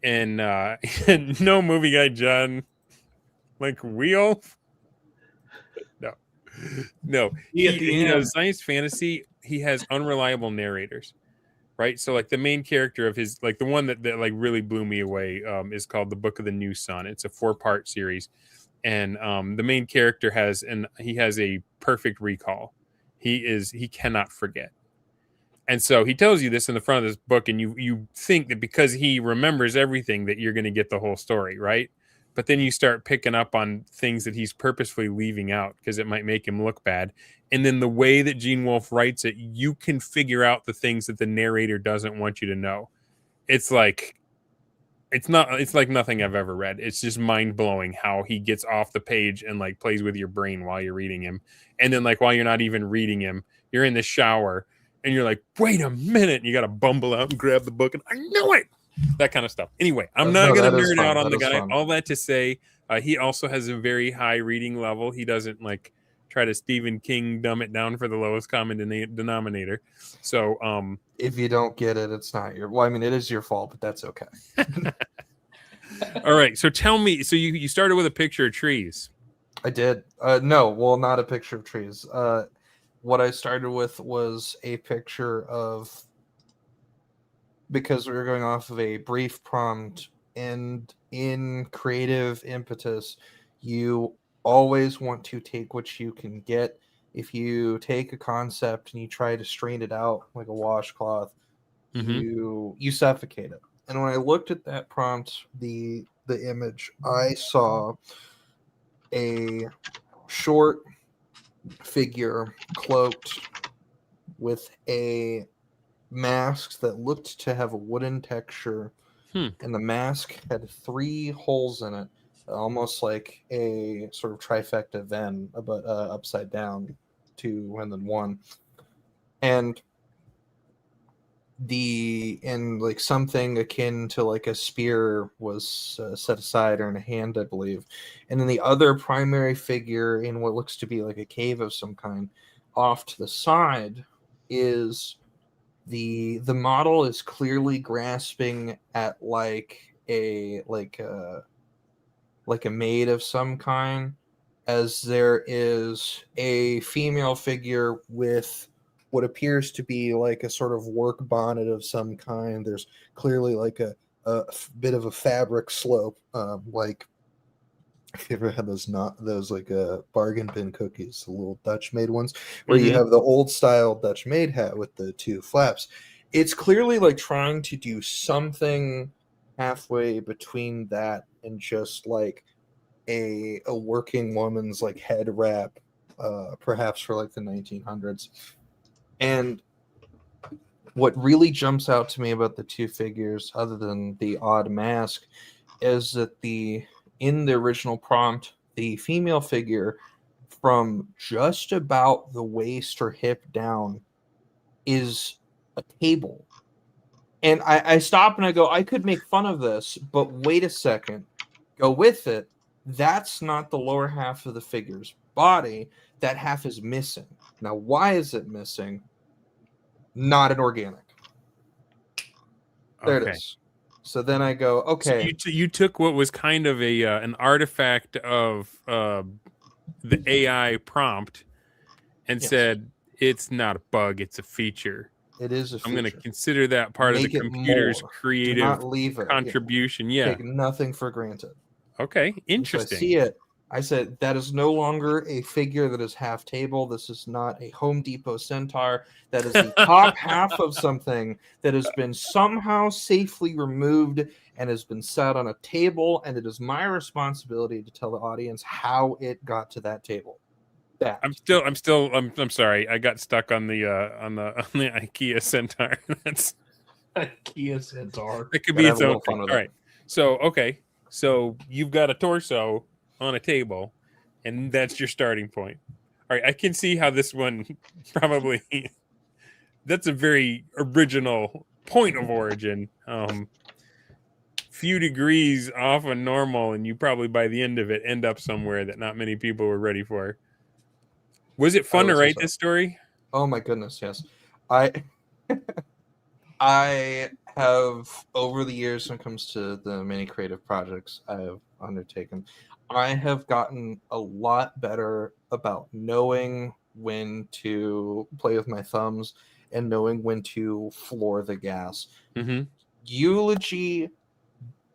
Speaker 1: and no movie guy John like Wheel. No. He does science fantasy. He has unreliable narrators, right? So like the main character of his, like the one that like really blew me away, is called The Book of the New Sun. It's a 4-part series, and the main character has a perfect recall. He cannot forget. And so he tells you this in the front of this book, and you think that because he remembers everything that you're going to get the whole story, right? But then you start picking up on things that he's purposefully leaving out because it might make him look bad. And then the way that Gene Wolfe writes it, you can figure out the things that the narrator doesn't want you to know. It's like nothing I've ever read. It's just mind blowing how he gets off the page and like plays with your brain while you're reading him. And then like while you're not even reading him, you're in the shower and you're like, wait a minute. And you got to bumble out and grab the book. And I know it. That kind of stuff. Anyway, I'm not going to nerd out on the guy.
Speaker 2: Fun.
Speaker 1: All that to say, he also has a very high reading level. He doesn't like try to Stephen King dumb it down for the lowest common denominator. So
Speaker 2: if you don't get it, it's not your. Well, I mean, it is your fault, but that's okay.
Speaker 1: All right. So tell me. So you started with a picture of trees.
Speaker 2: I did. No, well, not a picture of trees. What I started with was a picture of. Because we were going off of a brief prompt, and in creative impetus, you always want to take what you can get. If you take a concept and you try to strain it out like a washcloth, you suffocate it. And when I looked at that prompt, the image, I saw a short figure cloaked with a mask that looked to have a wooden texture, and the mask had 3 holes in it, almost like a sort of trifecta Venn, but upside down, 2 and then 1, and like something akin to like a spear was set aside, or in a hand, I believe, and then the other primary figure in what looks to be like a cave of some kind off to the side is the model is clearly grasping at like a maid of some kind, as there is a female figure with what appears to be like a sort of work bonnet of some kind. There's clearly like a bit of a fabric slope, like if you ever had those like bargain bin cookies, the little Dutch made ones, where you have the old style Dutch made hat with the 2 flaps. It's clearly like trying to do something halfway between that and just like a working woman's like head wrap, perhaps for like the 1900s. And what really jumps out to me about the 2 figures, other than the odd mask, is that in the original prompt, the female figure from just about the waist or hip down is a table. And I stop and I go, I could make fun of this, but wait a second. Go with it. That's not the lower half of the figure's body. That half is missing. Now, why is it missing? Not an organic. There it is. So then I go, okay.
Speaker 1: So you took what was kind of a an artifact of the AI prompt and said it's not a bug, it's a feature.
Speaker 2: It is a feature.
Speaker 1: I'm going to consider that part of the computer's creative
Speaker 2: Do not leave it.
Speaker 1: contribution. Yeah.
Speaker 2: Take nothing for granted.
Speaker 1: Okay, interesting.
Speaker 2: So I see it. I said, that is no longer a figure that is half table. This is not a Home Depot Centaur. That is the top half of something that has been somehow safely removed and has been set on a table. And it is my responsibility to tell the audience how it got to that table.
Speaker 1: I'm sorry. I got stuck on the IKEA Centaur. That's
Speaker 4: IKEA Centaur.
Speaker 1: It could be its own thing. All right. So So you've got a torso on a table, and that's your starting point. All right, I can see how this one probably that's a very original point of origin. Few degrees off of normal, and you probably by the end of it end up somewhere that not many people were ready for. Was it fun to write this story?
Speaker 2: Oh my goodness, yes. I have, over the years, when it comes to the many creative projects I have undertaken, I have gotten a lot better about knowing when to play with my thumbs and knowing when to floor the gas.
Speaker 1: Mm-hmm.
Speaker 2: Eulogy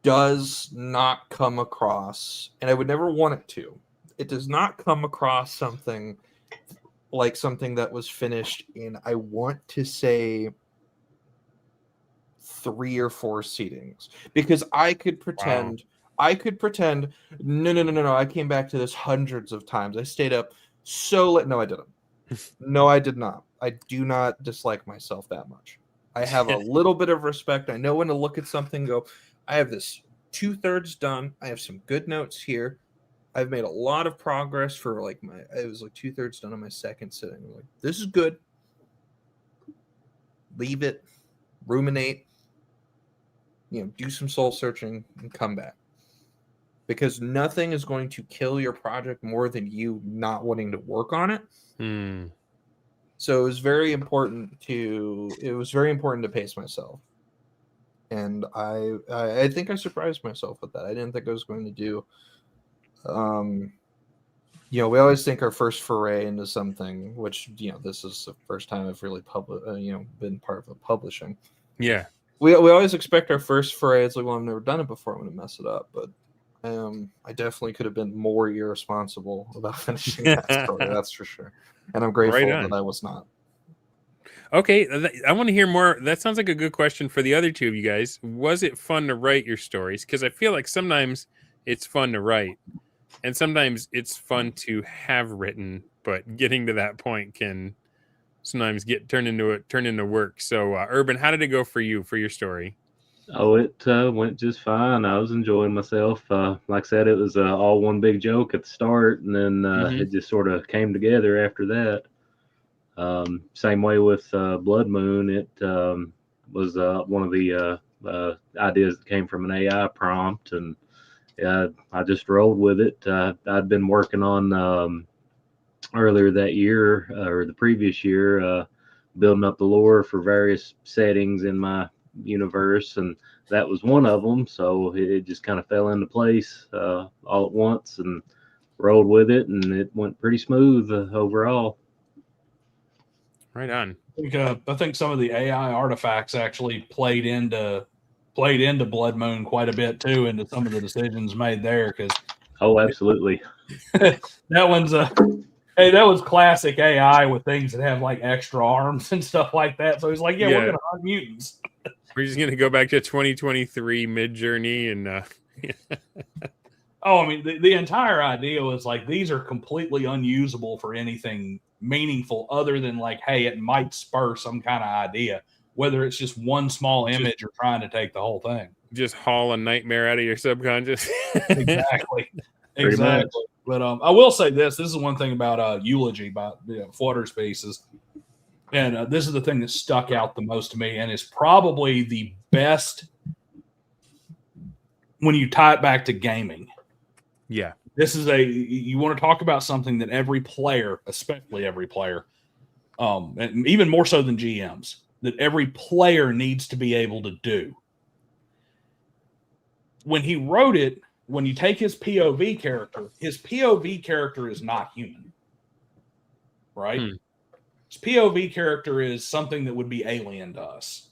Speaker 2: does not come across, and I would never want it to. It does not come across something like something that was finished in, I want to say, 3 or 4 seatings, because I could pretend. Wow. I could pretend. No. I came back to this hundreds of times. I stayed up so late. No, I didn't. No, I did not. I do not dislike myself that much. I have a little bit of respect. I know when to look at something and go, I have this 2/3 done. I have some good notes here. I've made a lot of progress for it was like 2/3 done on my second sitting. I'm like, this is good. Leave it, ruminate, do some soul searching and come back. Because nothing is going to kill your project more than you not wanting to work on it. So it was very important to pace myself. And I think I surprised myself with that. I didn't think I was going to do we always think our first foray into something, which this is the first time I've really been part of a publishing.
Speaker 1: Yeah.
Speaker 2: We always expect our first foray. It's like, well, I've never done it before. I'm going to mess it up. But I definitely could have been more irresponsible about finishing that story. That's for sure. And I'm grateful that I was not.
Speaker 1: Okay. I want to hear more. That sounds like a good question for the other two of you guys. Was it fun to write your stories? Because I feel like sometimes it's fun to write, and sometimes it's fun to have written, but getting to that point can sometimes turn into work. So, Urban, how did it go for you for your story?
Speaker 3: Oh, it went just fine. I was enjoying myself. Like I said, it was all one big joke at the start, and then it just sort of came together after that. Same way with Blood Moon. It was one of the ideas that came from an AI prompt, and I just rolled with it. I'd been working on earlier that year or the previous year, building up the lore for various settings in my universe, and that was one of them. So it just kind of fell into place all at once, and rolled with it, and it went pretty smooth overall.
Speaker 1: Right on.
Speaker 4: I think some of the AI artifacts actually played into Blood Moon quite a bit too, into some of the decisions made there. Because
Speaker 3: absolutely,
Speaker 4: that was classic AI with things that have like extra arms and stuff like that. So he's like, we're gonna hunt mutants.
Speaker 1: We're just gonna go back to 2023 Mid-Journey and.
Speaker 4: Oh, I mean, the entire idea was like, these are completely unusable for anything meaningful other than like, hey, it might spur some kind of idea, whether it's just one small image or trying to take the whole thing.
Speaker 1: Just haul a nightmare out of your subconscious.
Speaker 4: Exactly. But I will say this is one thing about Eulogy by Flutter Spaces. And this is the thing that stuck out the most to me, and is probably the best when you tie it back to gaming.
Speaker 1: Yeah.
Speaker 4: You want to talk about something that every player, especially every player, and even more so than GMs, that every player needs to be able to do. When he wrote it, when you take his POV character is not human, right? His POV character is something that would be alien to us.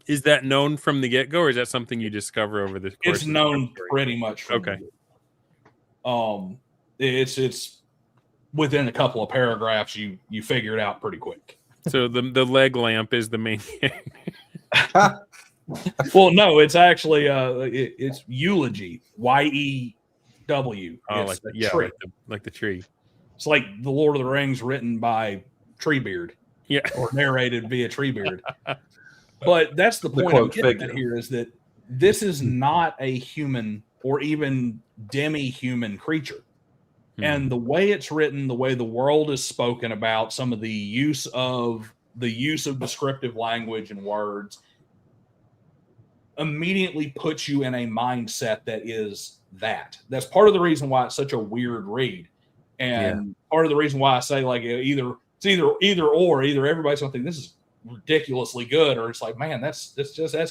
Speaker 1: Is that known from the get-go, or is that something you discover over the course?
Speaker 4: It's known pretty much from
Speaker 1: okay.
Speaker 4: It's within a couple of paragraphs, you figure it out pretty quick.
Speaker 1: So the leg lamp is the main thing.
Speaker 4: Well, no, it's actually it's eulogy, YEW.
Speaker 1: Oh,
Speaker 4: it's
Speaker 1: like like the tree.
Speaker 4: It's like the Lord of the Rings written by Treebeard, or narrated via Treebeard. But that's the point I'm getting at here, is that this is not a human or even demi-human creature. And the way it's written, the way the world is spoken about, some of the use of descriptive language and words immediately puts you in a mindset that is that. That's part of the reason why it's such a weird read. And part of the reason why I say, like, either everybody's going to think this is ridiculously good, or it's like, man, that's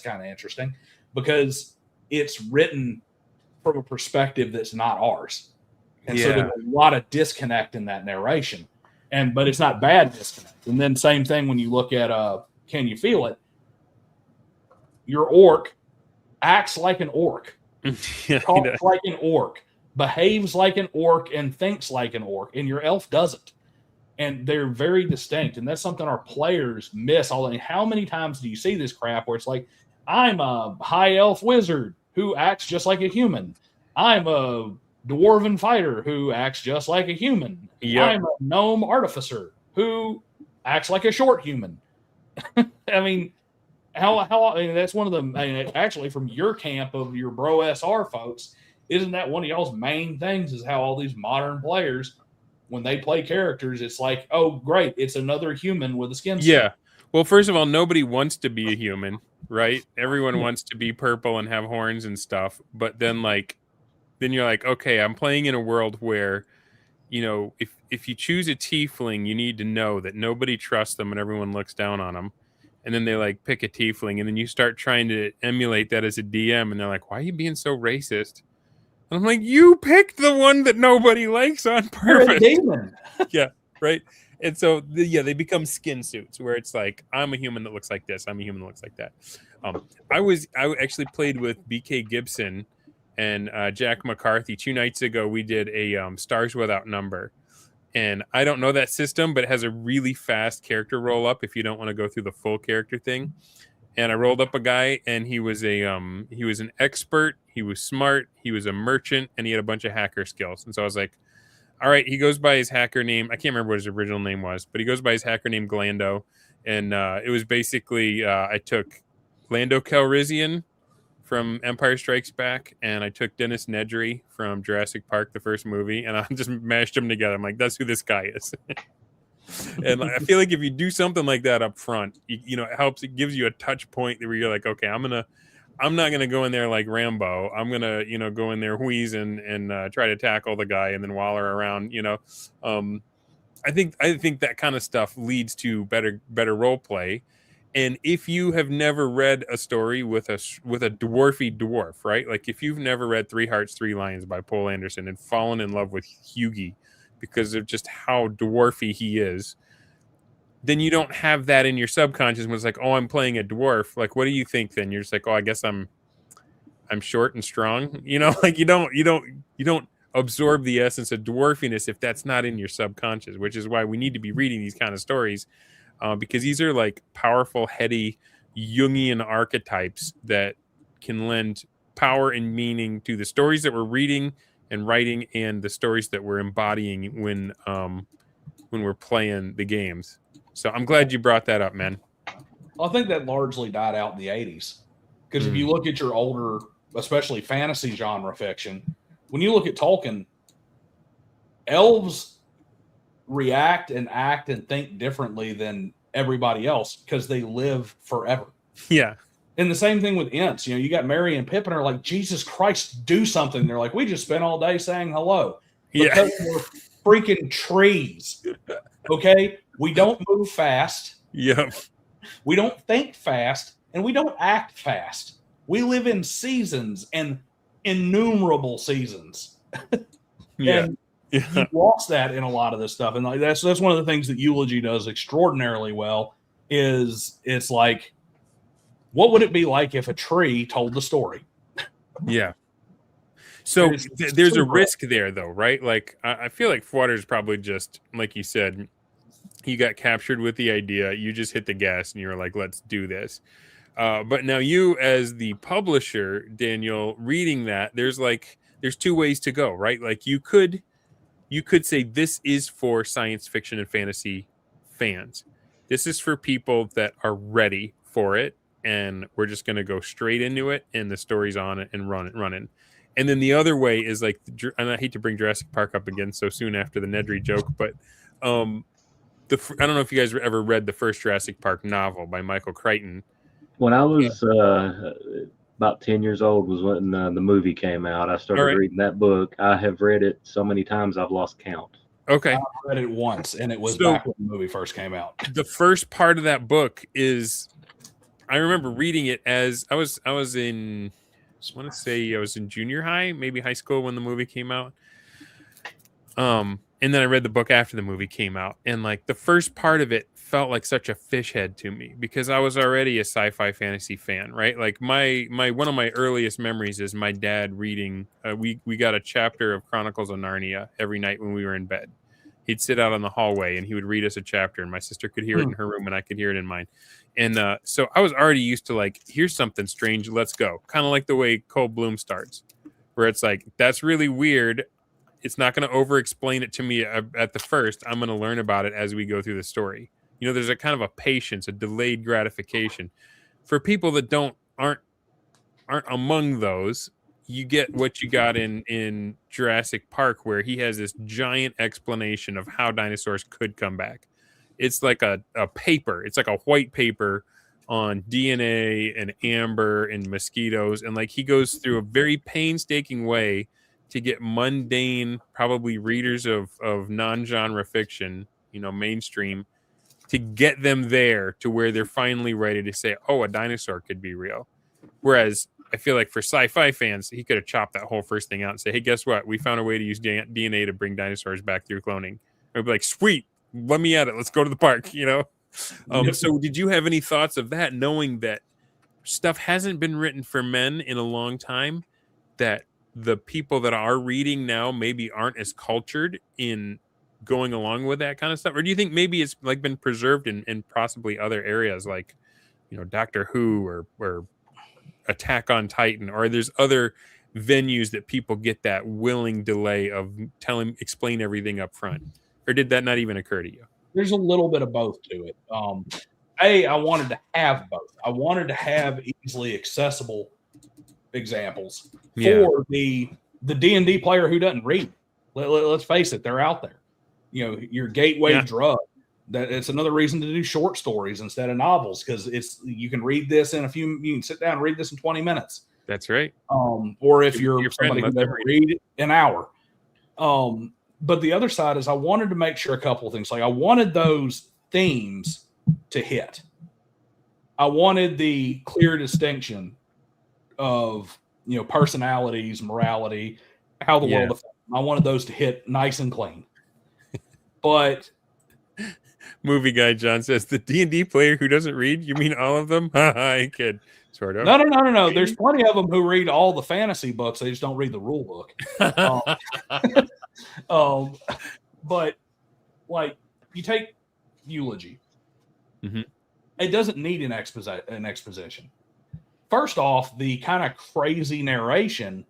Speaker 4: kind of interesting, because it's written from a perspective that's not ours. And so there's a lot of disconnect in that narration. But it's not bad disconnect. And then same thing when you look at Can You Feel It? Your orc acts like an orc, talks like an orc, behaves like an orc, and thinks like an orc, and your elf doesn't. And they're very distinct. And that's something our players miss. How many times do you see this crap where it's like, I'm a high elf wizard who acts just like a human. I'm a dwarven fighter who acts just like a human. I'm a gnome artificer who acts like a short human. I mean, that's one of the, actually from your camp of your BROSR folks, isn't that one of y'all's main things, is how all these modern players, when they play characters, it's like, oh, great, it's another human with a skin suit.
Speaker 1: Yeah. Well, first of all, nobody wants to be a human, right? Everyone wants to be purple and have horns and stuff. But then you're like, okay, I'm playing in a world where, if you choose a tiefling, you need to know that nobody trusts them and everyone looks down on them. And then they pick a tiefling, and then you start trying to emulate that as a DM, and they're like, why are you being so racist? And I'm like, you picked the one that nobody likes on purpose. Yeah, right. And so they become skin suits where it's like, I'm a human that looks like this, I'm a human that looks like that. I actually played with BK Gibson and Jack McCarthy 2 nights ago. We did a Stars Without Number, and I don't know that system, but it has a really fast character roll up if you don't want to go through the full character thing. And I rolled up a guy, and he was an expert, he was smart, he was a merchant, and he had a bunch of hacker skills. And so I was like, all right, he goes by his hacker name. I can't remember what his original name was, but he goes by his hacker name Glando. And it was basically, I took Lando Calrissian from Empire Strikes Back, and I took Dennis Nedry from Jurassic Park, the first movie, and I just mashed them together. I'm like, that's who this guy is. And I feel like if you do something like that up front, it helps. It gives you a touch point where you're like, okay, I'm not gonna go in there like Rambo. I'm gonna go in there wheezing and try to tackle the guy and then waller around. I think that kind of stuff leads to better role play. And if you have never read a story with a dwarfy dwarf, right? Like if you've never read 3 Hearts, 3 Lions by Poul Anderson and fallen in love with Hughie because of just how dwarfy he is, then you don't have that in your subconscious when it's like, oh, I'm playing a dwarf. Like, what do you think then? You're just like, oh, I guess I'm short and strong. Like you don't absorb the essence of dwarfiness if that's not in your subconscious, which is why we need to be reading these kind of stories, because these are like powerful, heady Jungian archetypes that can lend power and meaning to the stories that we're reading and writing and the stories that we're embodying when we're playing the games. So I'm glad you brought that up, man.
Speaker 4: Well, I think that largely died out in the 80s. Because if you look at your older, especially fantasy genre fiction, when you look at Tolkien, elves react and act and think differently than everybody else because they live forever.
Speaker 1: Yeah.
Speaker 4: And the same thing with Ents. You got Merry and Pippin are like, Jesus Christ, do something. They're like, we just spent all day saying hello. Because we're freaking trees. Okay, we don't move fast.
Speaker 1: Yep.
Speaker 4: We don't think fast, and we don't act fast. We live in seasons and innumerable seasons.
Speaker 1: Yeah.
Speaker 4: And you lost that in a lot of this stuff. And like that's one of the things that Eulogy does extraordinarily well is it's like, what would it be like if a tree told the story?
Speaker 1: Yeah. So there's a risk there, though, right? Like, I feel like Fwatter's probably just, like you said, you got captured with the idea. You just hit the gas and you're like, let's do this. But now you, as the publisher, Daniel, reading that, there's two ways to go, right? Like you could say this is for science fiction and fantasy fans. This is for people that are ready for it, and we're just going to go straight into it, and the story's on it and running. And then the other way is like, and I hate to bring Jurassic Park up again so soon after the Nedry joke, but I don't know if you guys ever read the first Jurassic Park novel by Michael Crichton.
Speaker 3: When I was about 10 years old was when the movie came out. I started reading that book. I have read it so many times I've lost count.
Speaker 1: Okay.
Speaker 4: I read it once, and it was back when the movie first came out.
Speaker 1: The first part of that book is, I remember reading it as I was in, I want to say I was in junior high, maybe high school when the movie came out. And then I read the book after the movie came out, and like the first part of it felt like such a fish head to me because I was already a sci-fi fantasy fan, right? Like my one of my earliest memories is my dad reading. We got a chapter of Chronicles of Narnia every night when we were in bed. He'd sit out on the hallway and he would read us a chapter, and my sister could hear it in her room and I could hear it in mine. And so I was already used to like, here's something strange, let's go. Kind of like the way Cold Bloom starts, where it's like, that's really weird. It's not going to over-explain it to me at the first. I'm going to learn about it as we go through the story. You know, there's a kind of a patience, a delayed gratification. For people that aren't among those, you get what you got in Jurassic Park, where he has this giant explanation of how dinosaurs could come back. It's like a paper. It's like a white paper on DNA and amber and mosquitoes. And like he goes through a very painstaking way to get mundane, probably readers of non-genre fiction, you know, mainstream, to get them there to where they're finally ready to say, oh, a dinosaur could be real. Whereas I feel like for sci-fi fans, he could have chopped that whole first thing out and say, hey, guess what? We found a way to use DNA to bring dinosaurs back through cloning. I'd be like, sweet, let me at it. Let's go to the park, you know? So did you have any thoughts of that, knowing that stuff hasn't been written for men in a long time, that the people that are reading now maybe aren't as cultured in going along with that kind of stuff? Or do you think maybe it's like been preserved in possibly other areas like, you know, Doctor Who or Attack on Titan, or there's other venues that people get that willing delay of explain everything up front? Or did that not even occur to you?
Speaker 4: There's a little bit of both to it. I wanted to have both. I wanted to have easily accessible examples for the D&D player who doesn't read. Let's face it, they're out there. You know, your gateway drug. That it's another reason to do short stories instead of novels, because you can read this you can sit down and read this in 20 minutes.
Speaker 1: That's right.
Speaker 4: Or if you're somebody who doesn't read an hour. But the other side is I wanted to make sure a couple of things. Like I wanted those themes to hit. I wanted the clear distinction of, you know, personalities, morality, how the world affects them. I wanted those to hit nice and clean. But
Speaker 1: Movie Guy John says, the D&D player who doesn't read, you mean all of them? I kid. Sort of.
Speaker 4: No. There's plenty of them who read all the fantasy books. They just don't read the rule book. But like you take Eulogy.
Speaker 1: Mm-hmm.
Speaker 4: It doesn't need an exposition. First off, the kind of crazy narration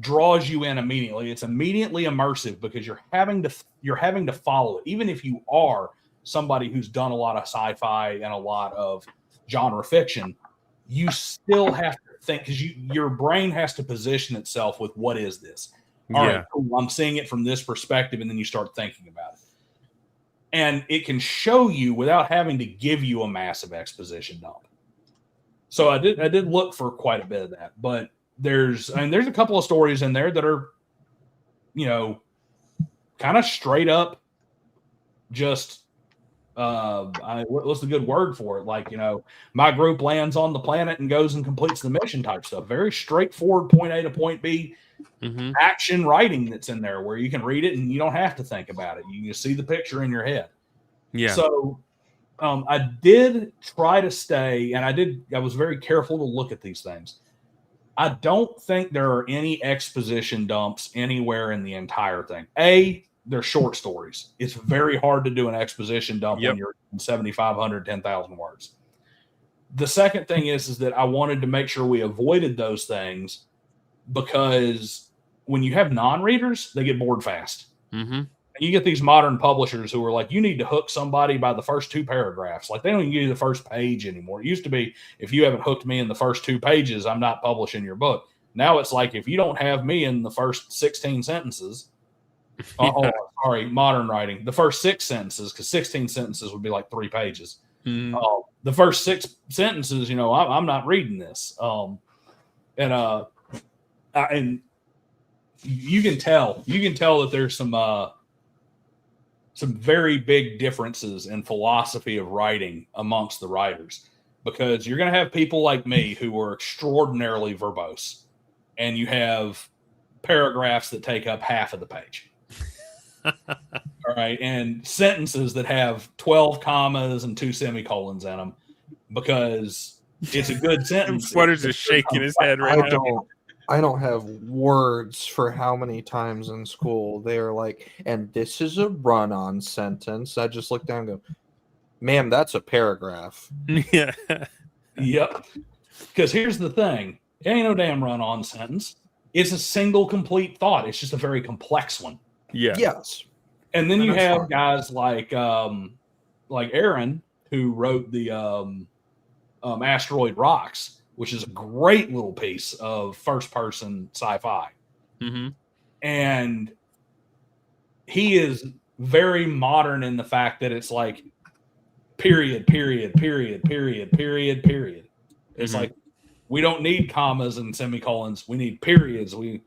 Speaker 4: draws you in immediately. It's immediately immersive because you're having to follow it. Even if you are somebody who's done a lot of sci-fi and a lot of genre fiction, you still have to think, because your brain has to position itself with, what is this? All right, cool, I'm seeing it from this perspective, and then you start thinking about it. And it can show you without having to give you a massive exposition dump. So I did look for quite a bit of that, but there's a couple of stories in there that are, you know, kind of straight up just what's the good word for it? Like, my group lands on the planet and goes and completes the mission type stuff. Very straightforward, point A to point B action writing that's in there where you can read it and you don't have to think about it. You can just see the picture in your head.
Speaker 1: Yeah.
Speaker 4: So I did try to stay, and I was very careful to look at these things. I don't think there are any exposition dumps anywhere in the entire thing. They're short stories. It's very hard to do an exposition dump when you're in 7,500, 10,000 words. The second thing is that I wanted to make sure we avoided those things because when you have non-readers, they get bored fast. And you get these modern publishers who are like, you need to hook somebody by the first 2 paragraphs. Like, they don't even give you the first page anymore. It used to be, if you haven't hooked me in the first 2 pages, I'm not publishing your book. Now it's like, if you don't have me in the first 16 sentences, modern writing, the first 6 sentences, because 16 sentences would be like 3 pages. The first 6 sentences, I'm not reading this. And you can tell that there's some very big differences in philosophy of writing amongst the writers, because you're going to have people like me who are extraordinarily verbose, and you have paragraphs that take up half of the page. All right. And sentences that have 12 commas and 2 semicolons in them, because it's a good sentence.
Speaker 1: Sweater's is shaking his head right now.
Speaker 2: I don't have words for how many times in school they're like, and this is a run-on sentence. I just look down and go, ma'am, that's a paragraph.
Speaker 1: Yeah.
Speaker 4: Yep. Because here's the thing. It ain't no damn run-on sentence. It's a single complete thought. It's just a very complex one.
Speaker 1: Yeah.
Speaker 2: Yes.
Speaker 4: And then you have guys like Aaron, who wrote the Asteroid Rocks, which is a great little piece of first-person sci-fi. And he is very modern in the fact that it's like period. It's like, we don't need commas and semicolons. We need periods. We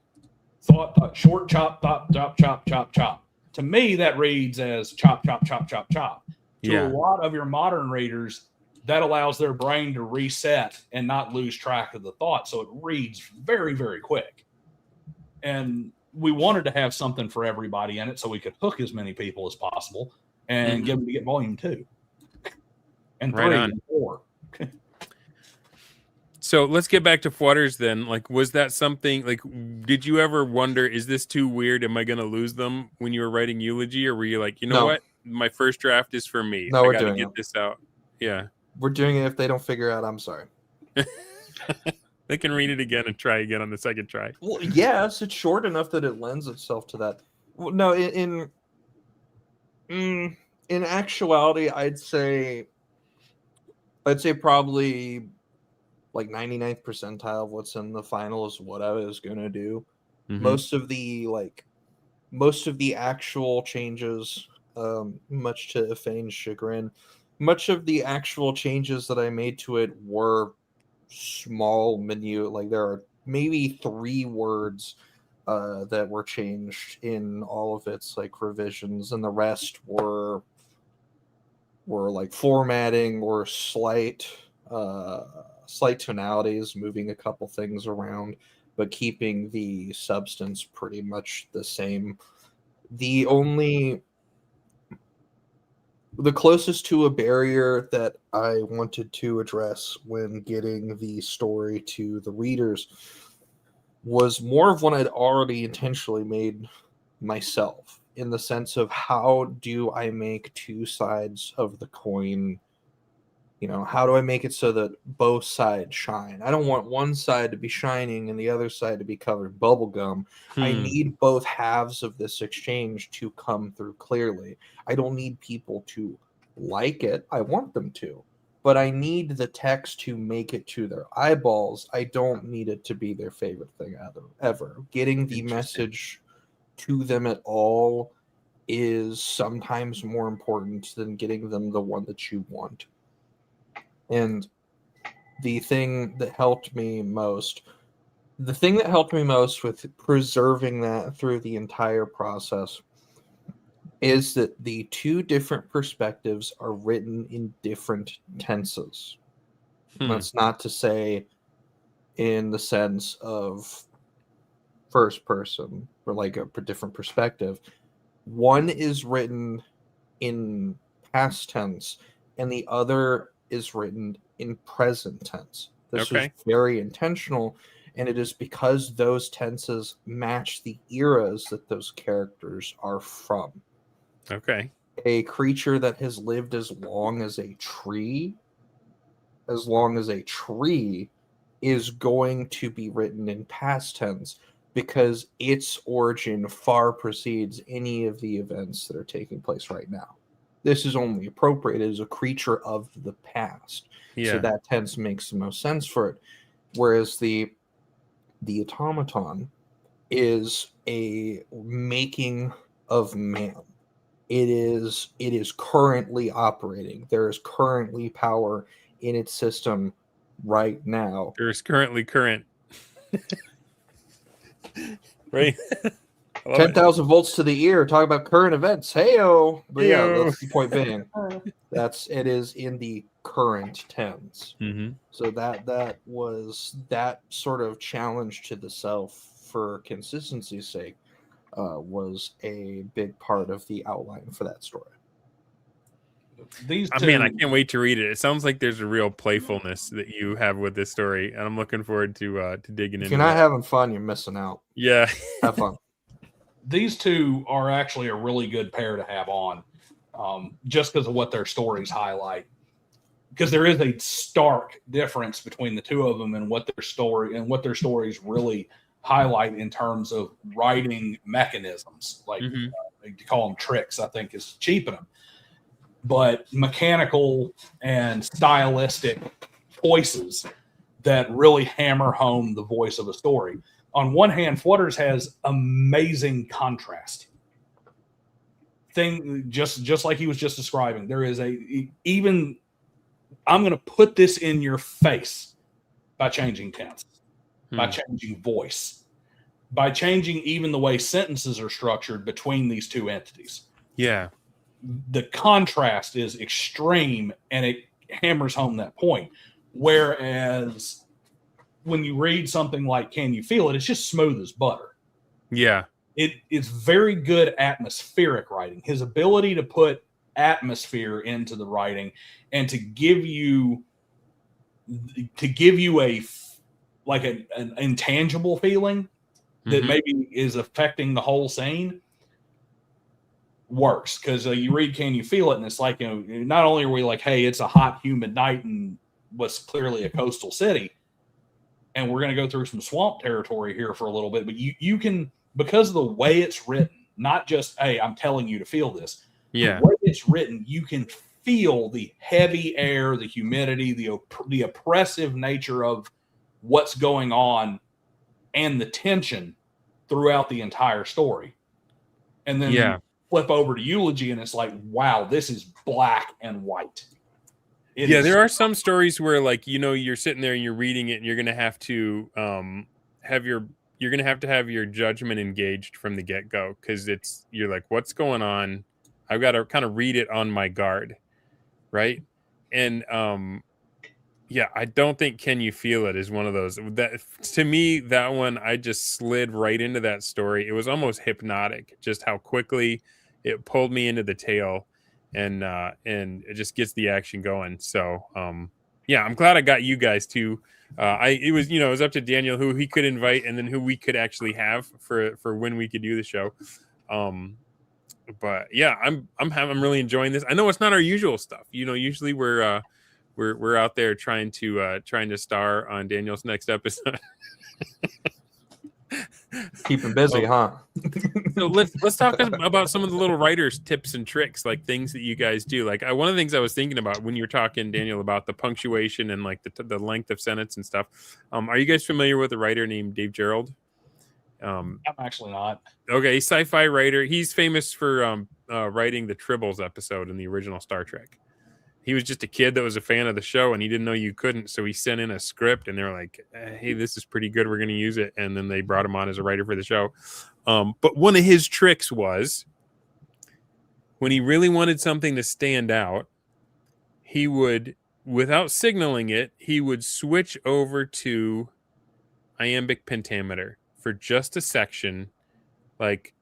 Speaker 4: thought, short, chop, chop. To me, that reads as chop. To a lot of your modern readers, that allows their brain to reset and not lose track of the thought. So it reads very, very quick. And we wanted to have something for everybody in it so we could hook as many people as possible and get them to get volume 2 and 3 and 4.
Speaker 1: So let's get back to Flutters then. Like, was that something, like, did you ever wonder, is this too weird? Am I going to lose them when you were writing Eulogy? Or were you like, what? My first draft is for me.
Speaker 2: No,
Speaker 1: I got to get this out. Yeah.
Speaker 2: We're doing it. If they don't figure out, I'm sorry.
Speaker 1: They can read it again and try again on the second try.
Speaker 2: Well, yes, it's short enough that it lends itself to that. Well, no, in actuality, I'd say probably like 99th percentile of what's in the final is what I was gonna do. Most of the actual changes, much to Efane's chagrin, much of the actual changes that I made to it were small menu. Like, there are maybe 3 words that were changed in all of its like revisions, and the rest were like formatting or slight tonalities, moving a couple things around, but keeping the substance pretty much the same. The closest to a barrier that I wanted to address when getting the story to the readers was more of one I'd already intentionally made myself, in the sense of, how do I make 2 sides of the coin? How do I make it so that both sides shine? I don't want one side to be shining and the other side to be covered in bubblegum. I need both halves of this exchange to come through clearly. I don't need people to like it. I want them to. But I need the text to make it to their eyeballs. I don't need it to be their favorite thing ever. Getting the message to them at all is sometimes more important than getting them the one that you want. And the thing that helped me most with preserving that through the entire process is that the two different perspectives are written in different tenses. That's not to say in the sense of first person or like a different perspective. One is written in past tense and the other is written in present tense. This was very intentional, and it is because those tenses match the eras that those characters are from.
Speaker 1: Okay.
Speaker 2: A creature that has lived as long as a tree is going to be written in past tense because its origin far precedes any of the events that are taking place right now. This is only appropriate as a creature of the past.
Speaker 1: Yeah.
Speaker 2: So that tense makes the most sense for it. Whereas the automaton is a making of man. It is currently operating. There is currently power in its system right now.
Speaker 1: There's currently current. Right.
Speaker 2: 10,000 volts to the ear. Talk about current events. Hey-o. But yeah, that's the point being. It is in the current tense.
Speaker 1: Mm-hmm.
Speaker 2: So that was that sort of challenge to the self for consistency's sake was a big part of the outline for that story.
Speaker 4: These two,
Speaker 1: man, I can't wait to read it. It sounds like there's a real playfulness that you have with this story, and I'm looking forward to digging into it.
Speaker 2: If you're not having fun, you're missing out.
Speaker 1: Yeah.
Speaker 2: Have fun.
Speaker 4: These two are actually a really good pair to have on, just because of what their stories highlight. Because there is a stark difference between the two of them and what their stories really highlight in terms of writing mechanisms. Like to call them tricks, I think is cheaping them. But mechanical and stylistic choices that really hammer home the voice of a story. On one hand, Flutters has amazing contrast. Just like he was just describing, there is I'm going to put this in your face by changing tense, by changing voice, by changing even the way sentences are structured between these two entities.
Speaker 1: Yeah.
Speaker 4: The contrast is extreme and it hammers home that point. Whereas when you read something like Can You Feel It, it's just smooth as butter.
Speaker 1: Yeah.
Speaker 4: It's very good atmospheric writing. His ability to put atmosphere into the writing and to give you an intangible feeling that maybe is affecting the whole scene works. Because you read Can You Feel It, and it's like, not only are we like, hey, it's a hot, humid night in what's clearly a coastal city, and we're going to go through some swamp territory here for a little bit, but you can, because of the way it's written, not just, hey, I'm telling you to feel this.
Speaker 1: Yeah.
Speaker 4: The way it's written, you can feel the heavy air, the humidity, the oppressive nature of what's going on and the tension throughout the entire story. And then you flip over to Eulogy and it's like, wow, this is black and white.
Speaker 1: There are some stories where, like, you're sitting there and you're reading it and you're going to have to have your judgment engaged from the get-go, because you're like, what's going on? I've got to kind of read it on my guard, right? And I don't think Can You Feel It is one of those. That, to me, that one, I just slid right into that story. It was almost hypnotic, just how quickly it pulled me into the tale, and it just gets the action going. So I'm glad I got you guys too. It was up to Daniel who he could invite and then who we could actually have for when we could do the show. But yeah, I'm really enjoying this. I know it's not our usual stuff. Usually we're out there trying to star on Daniel's next episode.
Speaker 2: Keep him busy, huh?
Speaker 1: So let's talk about some of the little writers' tips and tricks, like things that you guys do. Like one of the things I was thinking about when you were talking, Daniel, about the punctuation and like the length of sentence and stuff. Are you guys familiar with a writer named Dave Gerald?
Speaker 4: I'm actually not.
Speaker 1: Okay, sci-fi writer. He's famous for writing the Tribbles episode in the original Star Trek. He was just a kid that was a fan of the show, and he didn't know you couldn't, so he sent in a script, and they were like, hey, this is pretty good, we're going to use it. And then they brought him on as a writer for the show. But one of his tricks was when he really wanted something to stand out, he would, without signaling it, he would switch over to iambic pentameter for just a section. Like,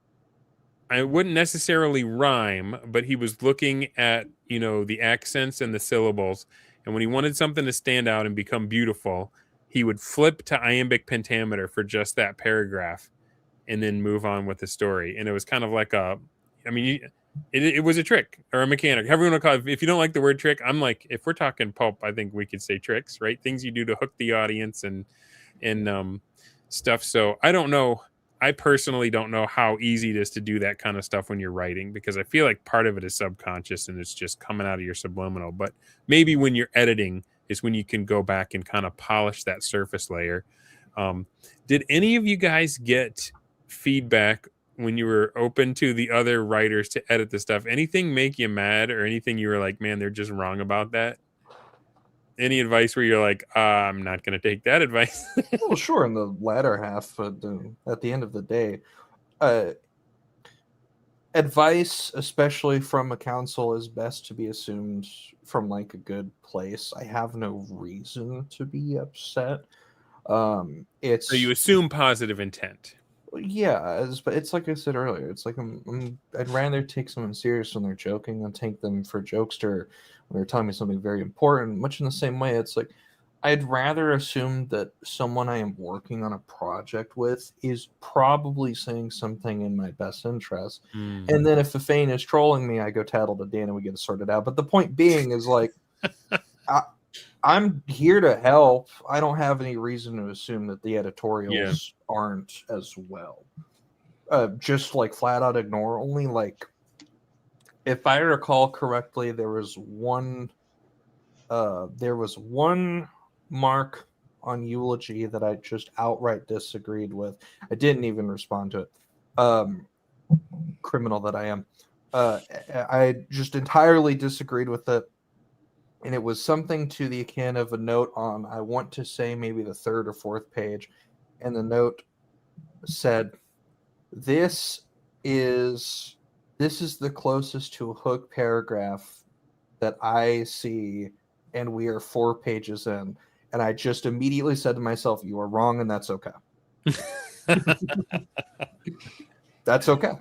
Speaker 1: I wouldn't necessarily rhyme, but he was looking at, the accents and the syllables. And when he wanted something to stand out and become beautiful, he would flip to iambic pentameter for just that paragraph and then move on with the story. And it was kind of like it was a trick or a mechanic. Everyone will call it. If you don't like the word trick, I'm like, if we're talking pulp, I think we could say tricks, right? Things you do to hook the audience and stuff. So I don't know. I personally don't know how easy it is to do that kind of stuff when you're writing, because I feel like part of it is subconscious and it's just coming out of your subliminal. But maybe when you're editing is when you can go back and kind of polish that surface layer. Did any of you guys get feedback when you were open to the other writers to edit the stuff? Anything make you mad, or anything you were like, man, they're just wrong about that? Any advice where you're like, I'm not going to take that advice?
Speaker 2: Well, sure, in the latter half, but at the end of the day, advice, especially from a council, is best to be assumed from like a good place. I have no reason to be upset. So
Speaker 1: you assume positive intent.
Speaker 2: Yeah, but it's like I said earlier. It's like I'd rather take someone serious when they're joking than take them for jokester when they're telling me something very important. Much in the same way, it's like I'd rather assume that someone I am working on a project with is probably saying something in my best interest. And then if the Fane is trolling me, I go tattle to Dan and we get it sorted out. But the point being is like, I'm here to help. I don't have any reason to assume that the editorials aren't as well. Just like flat out ignore. Only like, if I recall correctly, there was one mark on Eulogy that I just outright disagreed with. I didn't even respond to it. Criminal that I am. I just entirely disagreed with it. And it was something to the akin of a note on, I want to say maybe the third or fourth page. And the note said, this is the closest to a hook paragraph that I see, and we are 4 pages in. And I just immediately said to myself, you are wrong, and that's okay. That's okay.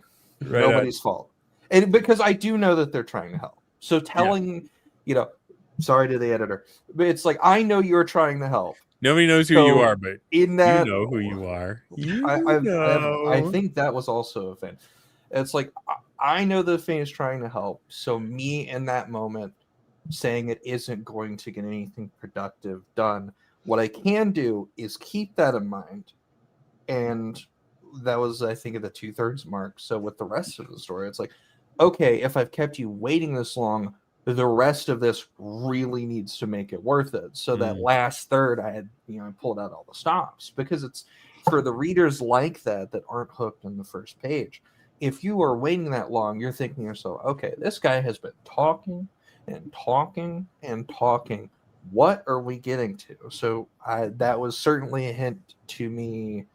Speaker 1: Right
Speaker 2: Nobody's fault. And because I do know that they're trying to help. So telling, sorry to the editor, but it's like, I know you're trying to help.
Speaker 1: Nobody knows who you are, but
Speaker 2: in that,
Speaker 1: you know who you are.
Speaker 2: I think that was also a fan. It's like, I know the fan is trying to help. So me in that moment saying it isn't going to get anything productive done. What I can do is keep that in mind. And that was, I think, at the 2/3 mark. So with the rest of the story, it's like, okay, if I've kept you waiting this long, the rest of this really needs to make it worth it. So that last third, I had, I pulled out all the stops, because it's for the readers like that aren't hooked in the first page. If you are waiting that long, you're thinking to yourself, okay, this guy has been talking and talking and talking. What are we getting to? So that was certainly a hint to me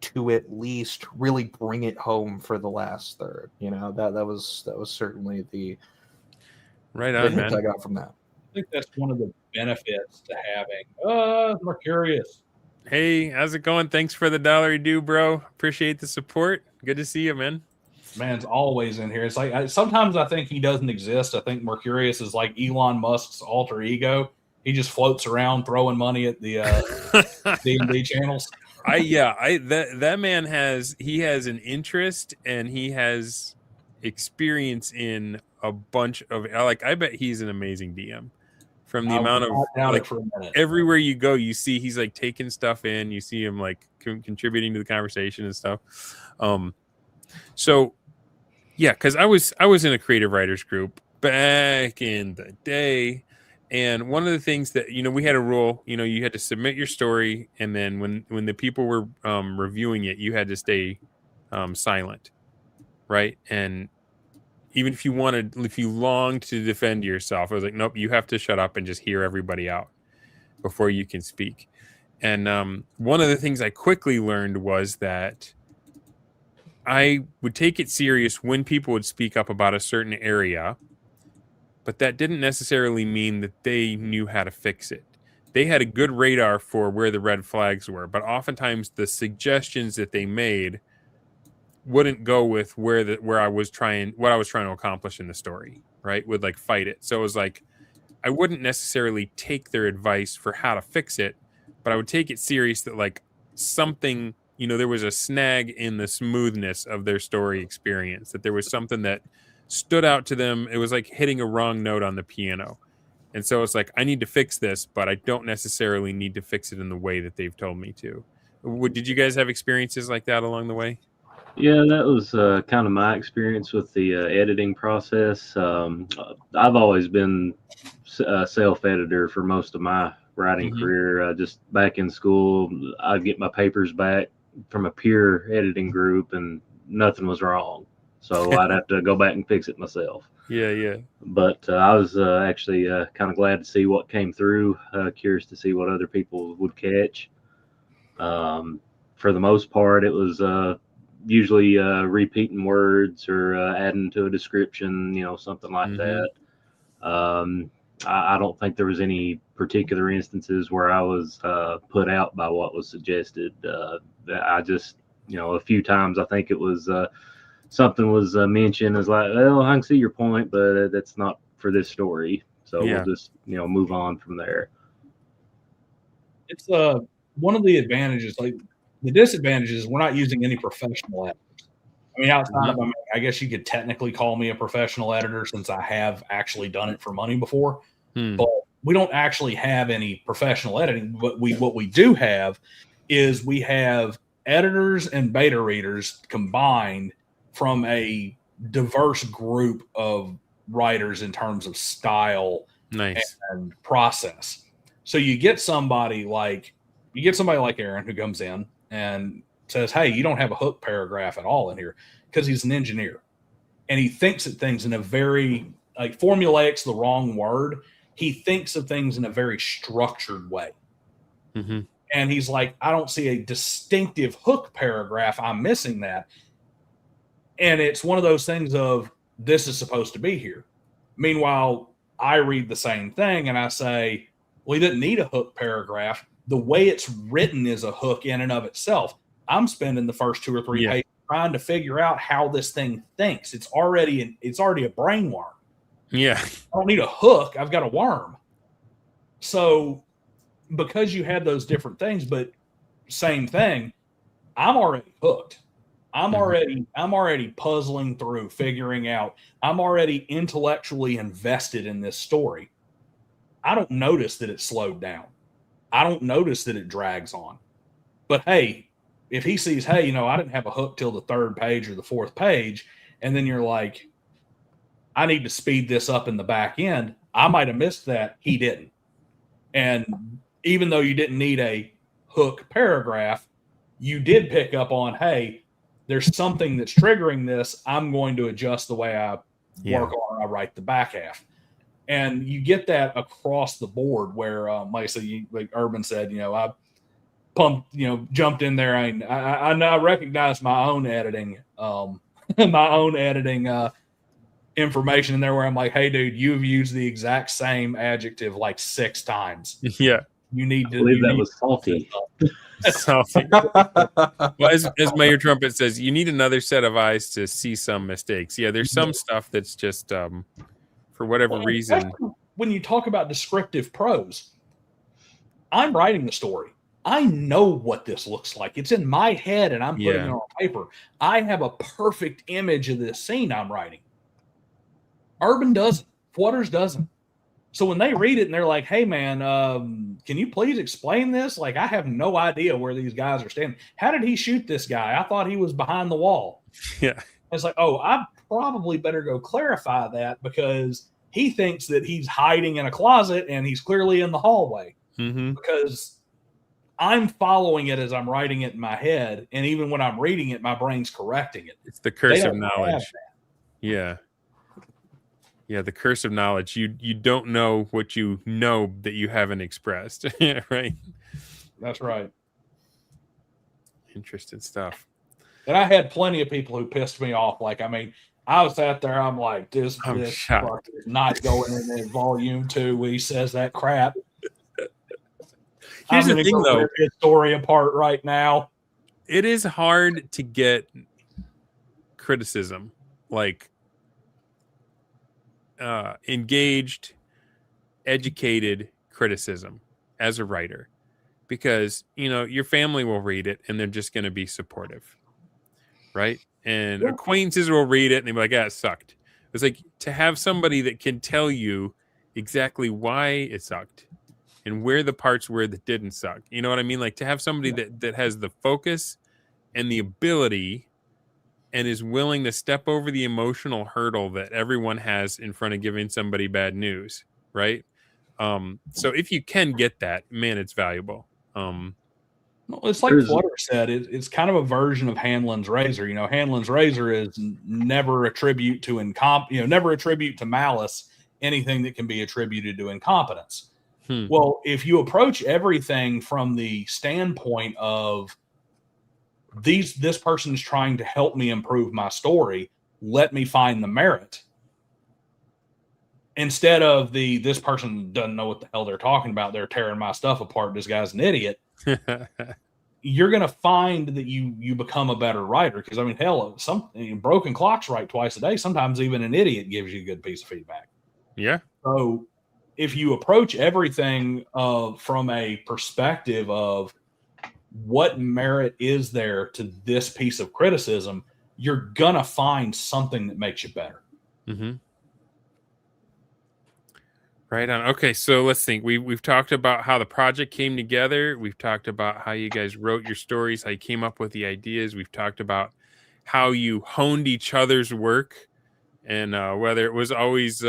Speaker 2: to at least really bring it home for the last third. That was certainly the
Speaker 1: right on,
Speaker 2: hint
Speaker 1: man.
Speaker 2: I got from that.
Speaker 4: I think that's one of the benefits to having Mercurius.
Speaker 1: Hey, how's it going? Thanks for the $1 due, bro. Appreciate the support. Good to see you, man.
Speaker 4: Man's always in here. It's like sometimes I think he doesn't exist. I think Mercurius is like Elon Musk's alter ego. He just floats around throwing money at the D&D channels.
Speaker 1: That man has an interest, and he has experience in a bunch of, like, I bet he's an amazing DM. From the amount of, like, everywhere you go, you see he's like taking stuff in. You see him like contributing to the conversation and stuff. So yeah, because I was in a creative writers group back in the day, and one of the things that we had a rule, you had to submit your story, and then when the people were reviewing it, you had to stay silent, right? And even if you longed to defend yourself, I was like, nope, you have to shut up and just hear everybody out before you can speak. And one of the things I quickly learned was that I would take it serious when people would speak up about a certain area, but that didn't necessarily mean that they knew how to fix it. They had a good radar for where the red flags were, but oftentimes the suggestions that they made wouldn't go with where I was trying to accomplish in the story, right? Would like fight it. So it was like I wouldn't necessarily take their advice for how to fix it, but I would take it serious that like something, there was a snag in the smoothness of their story experience, that there was something that stood out to them. It was like hitting a wrong note on the piano. And so it's like, I need to fix this, but I don't necessarily need to fix it in the way that they've told me to. Did you guys have experiences like that along the way?
Speaker 3: Yeah, that was kind of my experience with the editing process. I've always been a self-editor for most of my writing career. Just back in school, I'd get my papers back from a peer editing group and nothing was wrong. So I'd have to go back and fix it myself.
Speaker 1: Yeah.
Speaker 3: But I was actually kind of glad to see what came through, curious to see what other people would catch. For the most part, it was usually repeating words or adding to a description, something like that. I don't think there was any particular instances where I was put out by what was suggested. I just, a few times I think it was something was mentioned as like, well, I can see your point, but that's not for this story. So we'll just, move on from there.
Speaker 4: It's one of the advantages. Like the disadvantages, we're not using any professional editors. I mean, outside of, I guess you could technically call me a professional editor since I have actually done it for money before. But we don't actually have any professional editing. But what we do have is we have editors and beta readers combined from a diverse group of writers in terms of style and process. So you get somebody like Aaron who comes in and says, hey, you don't have a hook paragraph at all in here, because he's an engineer and he thinks of things in a very, like, formulaic's the wrong word. He thinks of things in a very structured way. And he's like, I don't see a distinctive hook paragraph. I'm missing that. And it's one of those things of, this is supposed to be here. Meanwhile, I read the same thing and I say, well, he didn't need a hook paragraph. The way it's written is a hook in and of itself. I'm spending the first 2 or 3 pages trying to figure out how this thing thinks. It's already a brain worm.
Speaker 1: Yeah.
Speaker 4: I don't need a hook. I've got a worm. So because you have those different things, but same thing, I'm already hooked. I'm already puzzling through, figuring out. I'm already intellectually invested in this story. I don't notice that it slowed down. I don't notice that it drags on. But hey, if he sees, hey, I didn't have a hook till the 3rd page or the 4th page, and then you're like, I need to speed this up in the back end, I might have missed that. He didn't. And even though you didn't need a hook paragraph, you did pick up on, hey, there's something that's triggering this. I'm going to adjust the way I work on it. I write the back half. And you get that across the board where, like Urban said, I pumped, jumped in there. I recognize my own editing, information in there where I'm like, hey, dude, you've used the exact same adjective like 6 times.
Speaker 1: Yeah.
Speaker 4: You need to.
Speaker 3: I believe that was salty.
Speaker 1: Salty. Well, as Mayor Trumpet says, you need another set of eyes to see some mistakes. Yeah, there's some stuff that's just for whatever reason.
Speaker 4: When you talk about descriptive prose, I'm writing the story. I know what this looks like. It's in my head and I'm putting it on paper. I have a perfect image of this scene I'm writing. Urban doesn't. Flutters doesn't. So when they read it and they're like, hey, man, can you please explain this? Like, I have no idea where these guys are standing. How did he shoot this guy? I thought he was behind the wall.
Speaker 1: Yeah.
Speaker 4: It's like, oh, I probably better go clarify that because he thinks that he's hiding in a closet and he's clearly in the hallway. Because I'm following it as I'm writing it in my head. And even when I'm reading it, my brain's correcting it.
Speaker 1: It's the curse of knowledge. Yeah. Yeah, the curse of knowledge. You don't know what you know that you haven't expressed. Right?
Speaker 4: That's right.
Speaker 1: Interesting stuff.
Speaker 4: And I had plenty of people who pissed me off. Like, I mean, I was out there. I'm like, this
Speaker 1: shocked.
Speaker 4: fuck is not going in volume 2 when he says that crap.
Speaker 1: Here's
Speaker 4: I'm
Speaker 1: the thing, though.
Speaker 4: Rip his story apart right now.
Speaker 1: It is hard to get criticism, like engaged, educated criticism as a writer, because your family will read it and they're just going to be supportive, right? And acquaintances will read it and they'll be like, "Yeah, it sucked." It's like to have somebody that can tell you exactly why it sucked and where the parts were that didn't suck. You know what I mean? Like to have somebody that has the focus and the ability and is willing to step over the emotional hurdle that everyone has in front of giving somebody bad news, right? So if you can get that, man, it's valuable.
Speaker 4: Well, it's like Flutter said, it's kind of a version of Hanlon's razor. Hanlon's razor is never attribute to never attribute to malice anything that can be attributed to incompetence. Well, if you approach everything from the standpoint of this person is trying to help me improve my story, let me find the merit, instead of this person doesn't know what the hell they're talking about, they're tearing my stuff apart, this guy's an idiot. You're going to find that you become a better writer. Because I mean, hell, some broken clocks write twice a day. Sometimes even an idiot gives you a good piece of feedback.
Speaker 1: Yeah.
Speaker 4: So if you approach everything from a perspective of what merit is there to this piece of criticism, you're going to find something that makes you better.
Speaker 1: Mm-hmm. Right on. Okay, so let's think. We've talked about how the project came together. We've talked about how you guys wrote your stories, how you came up with the ideas. We've talked about how you honed each other's work, and whether it was always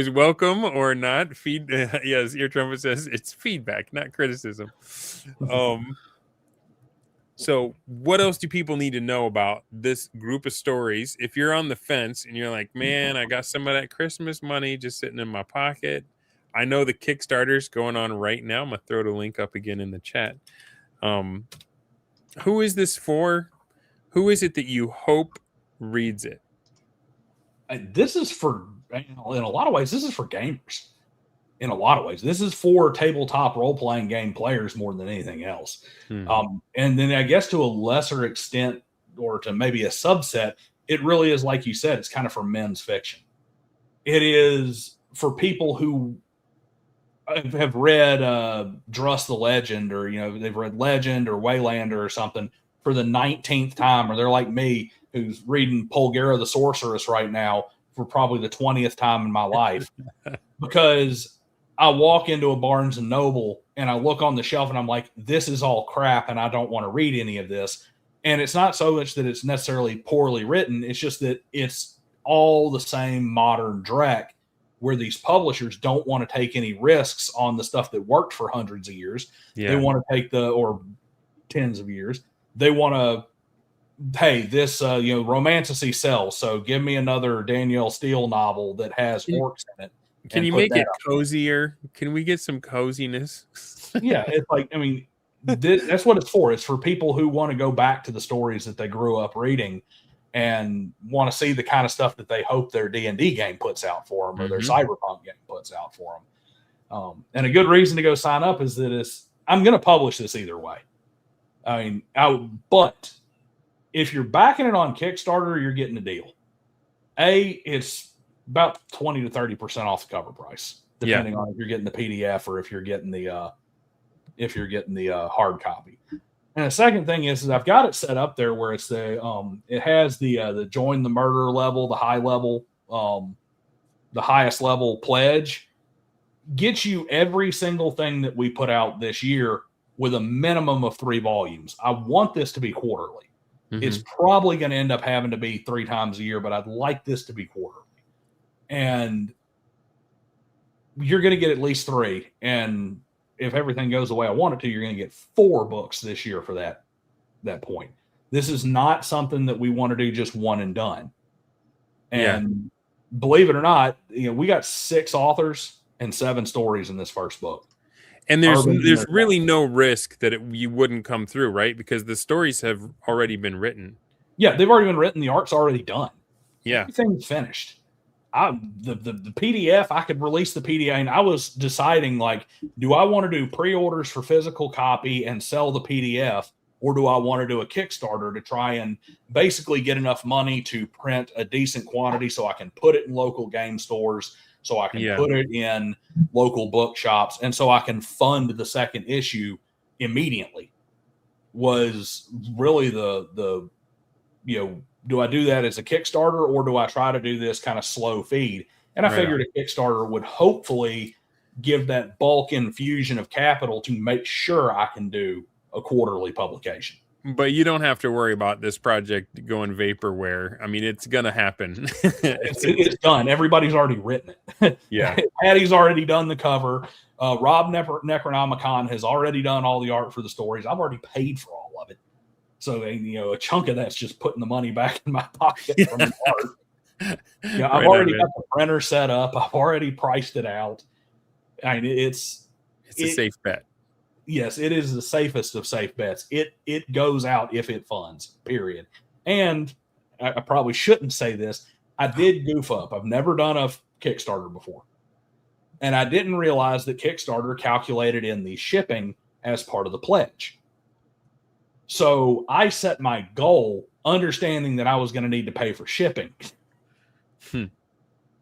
Speaker 1: welcome or not. Yes, Ear Trumpet says it's feedback, not criticism. So what else do people need to know about this group of stories? If you're on the fence and you're like, man, I got some of that Christmas money just sitting in my pocket. I know the Kickstarter's going on right now. I'm going to throw the link up again in the chat. Who is this for? Who is it that you hope reads it?
Speaker 4: This is for, in a lot of ways, this is for gamers. In a lot of ways, this is for tabletop role-playing game players more than anything else. And then I guess to a lesser extent, or to maybe a subset, it really is, like you said, it's kind of for men's fiction. It is for people who have read Druss the Legend, or they've read Legend or Waylander or something for the 19th time, or they're like me who's reading Polgara the Sorceress right now for probably the 20th time in my life. Because I walk into a Barnes and Noble and I look on the shelf and I'm like, this is all crap and I don't want to read any of this. And it's not so much that it's necessarily poorly written. It's just that it's all the same modern dreck where these publishers don't want to take any risks on the stuff that worked for hundreds of years. Yeah. They want to take or tens of years. They want to, hey, this, romantasy sells. So give me another Danielle Steele novel that has orcs in it.
Speaker 1: Can you make it cozier? Can we get some coziness?
Speaker 4: Yeah, it's like, I mean, that's what it's for. It's for people who want to go back to the stories that they grew up reading and want to see the kind of stuff that they hope their D&D game puts out for them, or their Cyberpunk game puts out for them. And a good reason to go sign up is that I'm going to publish this either way. I mean, but if you're backing it on Kickstarter, you're getting a deal. It's about 20 to 30% off the cover price, depending on if you're getting the PDF or if you're getting the hard copy. And the second thing is I've got it set up there where it's it has the join the murder level, the high level, the highest level pledge, gets you every single thing that we put out this year with a minimum of 3 volumes. I want this to be quarterly. It's probably going to end up having to be 3 times a year, but I'd like this to be quarterly. And you're going to get at least 3. And if everything goes the way I want it to, you're going to get 4 books this year for that point. This is not something that we want to do just one and done. And believe it or not, we got 6 authors and 7 stories in this first book.
Speaker 1: And there's
Speaker 4: Urban
Speaker 1: really no risk that you wouldn't come through, right? Because the stories have already been written.
Speaker 4: Yeah, they've already been written. The art's already done.
Speaker 1: Yeah.
Speaker 4: Everything's finished. The PDF, I could release the PDF, and I was deciding, like, do I want to do pre-orders for physical copy and sell the PDF, or do I want to do a Kickstarter to try and basically get enough money to print a decent quantity so I can put it in local game stores, so I can put it in local bookshops, and so I can fund the second issue immediately? Was really the do I do that as a Kickstarter, or do I try to do this kind of slow feed? And I figured a Kickstarter would hopefully give that bulk infusion of capital to make sure I can do a quarterly publication.
Speaker 1: But you don't have to worry about this project going vaporware. I mean, it's going to happen.
Speaker 4: It's done. Everybody's already written it.
Speaker 1: Yeah.
Speaker 4: Patty's already done the cover. Rob Necronomicon has already done all the art for the stories. I've already paid for all of it. So, a chunk of that's just putting the money back in my pocket from the art. I've already got the printer set up. I've already priced it out. I mean, it's
Speaker 1: a safe bet.
Speaker 4: Yes, it is the safest of safe bets. It goes out if it funds, period. And I probably shouldn't say this. I did goof up. I've never done a Kickstarter before. And I didn't realize that Kickstarter calculated in the shipping as part of the pledge. So I set my goal understanding that I was going to need to pay for shipping.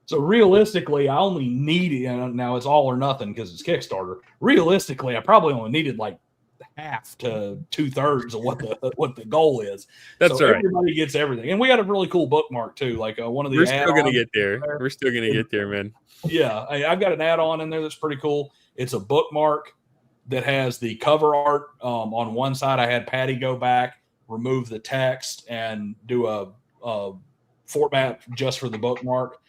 Speaker 4: So realistically, I only needed, now it's all or nothing because it's Kickstarter. Realistically, I probably only needed like half to 2/3 of what the goal is.
Speaker 1: That's
Speaker 4: so
Speaker 1: right.
Speaker 4: Everybody gets everything. And we got a really cool bookmark too. Like one of the
Speaker 1: We're still going to get there. We're still going to get there, man.
Speaker 4: Yeah. I've got an add-on in there that's pretty cool. It's a bookmark that has the cover art. On one side, I had Patty go back, remove the text, and do a format just for the bookmark.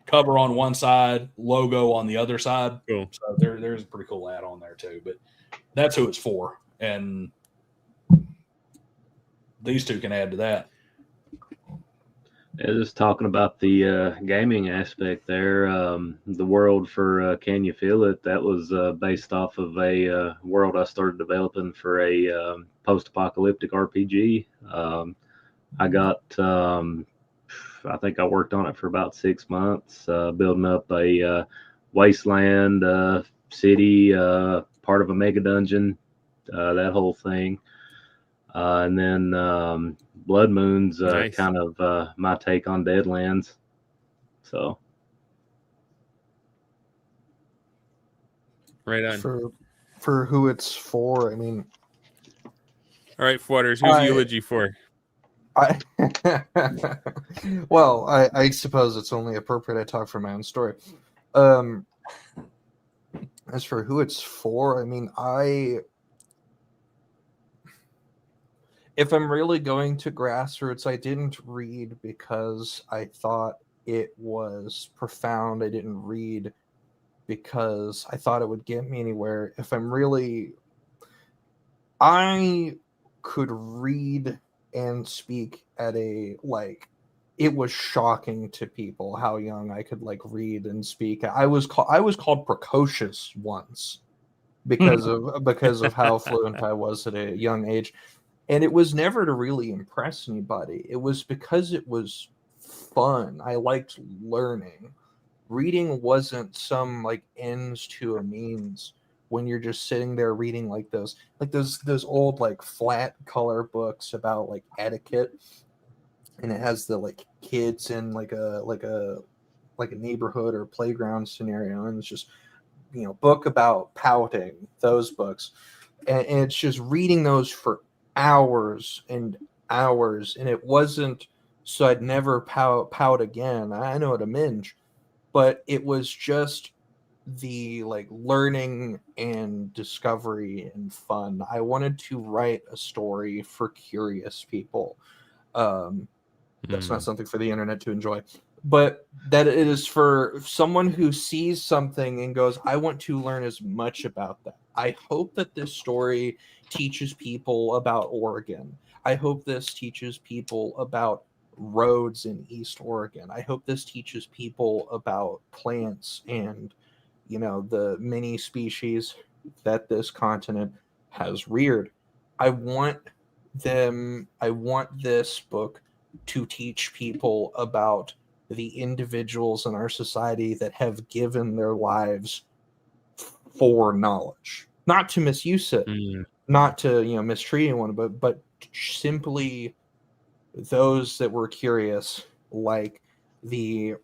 Speaker 4: Cover on one side, logo on the other side.
Speaker 1: Cool.
Speaker 4: So there's a pretty cool add-on there too. But that's who it's for. And these two can add to that.
Speaker 3: Yeah, just talking about the gaming aspect there, the world for Can You Feel It? That was based off of a world I started developing for a post-apocalyptic RPG. I got, I think I worked on it for about 6 months, building up a wasteland city, part of a mega dungeon, that whole thing. And then Blood Moon's
Speaker 1: Nice.
Speaker 3: kind of my take on Deadlands. So
Speaker 1: Right on.
Speaker 2: For who it's for, I mean.
Speaker 1: All right, Flutters, who's the eulogy for?
Speaker 2: Well, I suppose it's only appropriate I talk for my own story. As for who it's for, I mean, if I'm really going to grassroots, I didn't read because I thought it was profound. I didn't read because I thought it would get me anywhere. If I'm really, I could read and speak at a, like, it was shocking to people how young I could like read and speak. I was called precocious once because of how fluent I was at a young age. And it was never to really impress anybody. It was because it was fun. I liked learning. Reading wasn't some like ends to a means when you're just sitting there reading like those old like flat color books about like etiquette, and it has the like kids in like a neighborhood or playground scenario, and it's just, you know, book about pouting, those books, and it's just reading those for hours and hours. And it wasn't so I'd never pout again. I know how to minge, but it was just the like learning and discovery and fun. I wanted to write a story for curious people. That's not something for the internet to enjoy, but that it is for someone who sees something and goes, I want to learn as much about that. I hope that this story teaches people about Oregon. I hope this teaches people about roads in East Oregon. I hope this teaches people about plants and, you know, the many species that this continent has reared. I want this book to teach people about the individuals in our society that have given their lives for knowledge, not to misuse it, not to mistreat anyone, but simply those that were curious, like the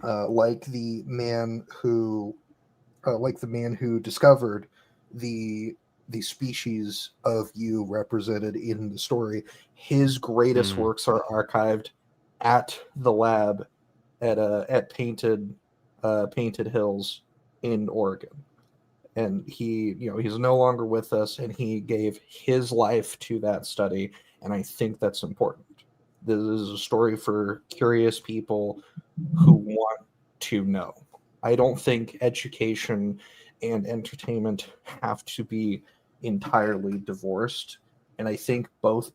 Speaker 2: man who discovered the species of you represented in the story. His greatest works are archived at the lab at Painted Hills in Oregon. And he's no longer with us, and he gave his life to that study, and I think that's important. This is a story for curious people who want to know. I don't think education and entertainment have to be entirely divorced, and I think both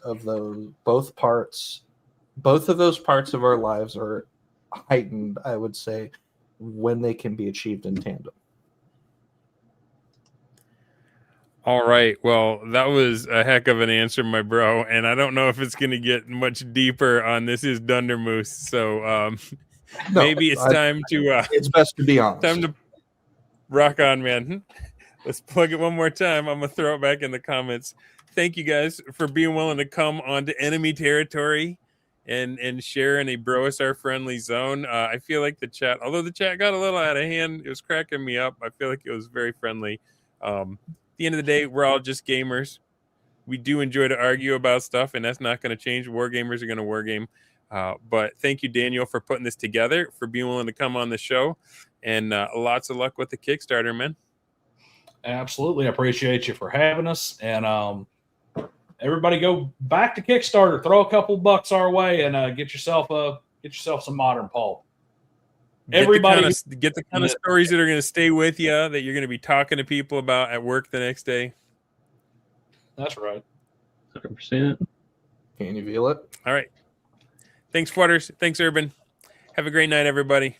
Speaker 2: of those parts of our lives are heightened, I would say, when they can be achieved in tandem.
Speaker 1: All right. Well, that was a heck of an answer, my bro. And I don't know if it's going to get much deeper on This Is Dunder Moose. So maybe it's time to...
Speaker 2: it's best to be honest.
Speaker 1: Time to rock on, man. Let's plug it one more time. I'm going to throw it back in the comments. Thank you guys for being willing to come onto enemy territory and share in a BROSR-friendly zone. I feel like the chat, although the chat got a little out of hand, it was cracking me up. I feel like it was very friendly. At the end of the day, we're all just gamers. We do enjoy to argue about stuff, and that's not going to change. War gamers are going to war game. But thank you, Daniel, for putting this together, for being willing to come on the show, and lots of luck with the Kickstarter, man.
Speaker 4: Absolutely. I appreciate you for having us. And everybody go back to Kickstarter, throw a couple bucks our way, and get yourself some modern pulp. Everybody
Speaker 1: get the kind of stories that are going to stay with you, that you're going to be talking to people about at work the next day.
Speaker 4: That's right.
Speaker 3: 100%.
Speaker 2: Can you feel it?
Speaker 1: All right. Thanks, Flutters. Thanks, Urban. Have a great night, everybody.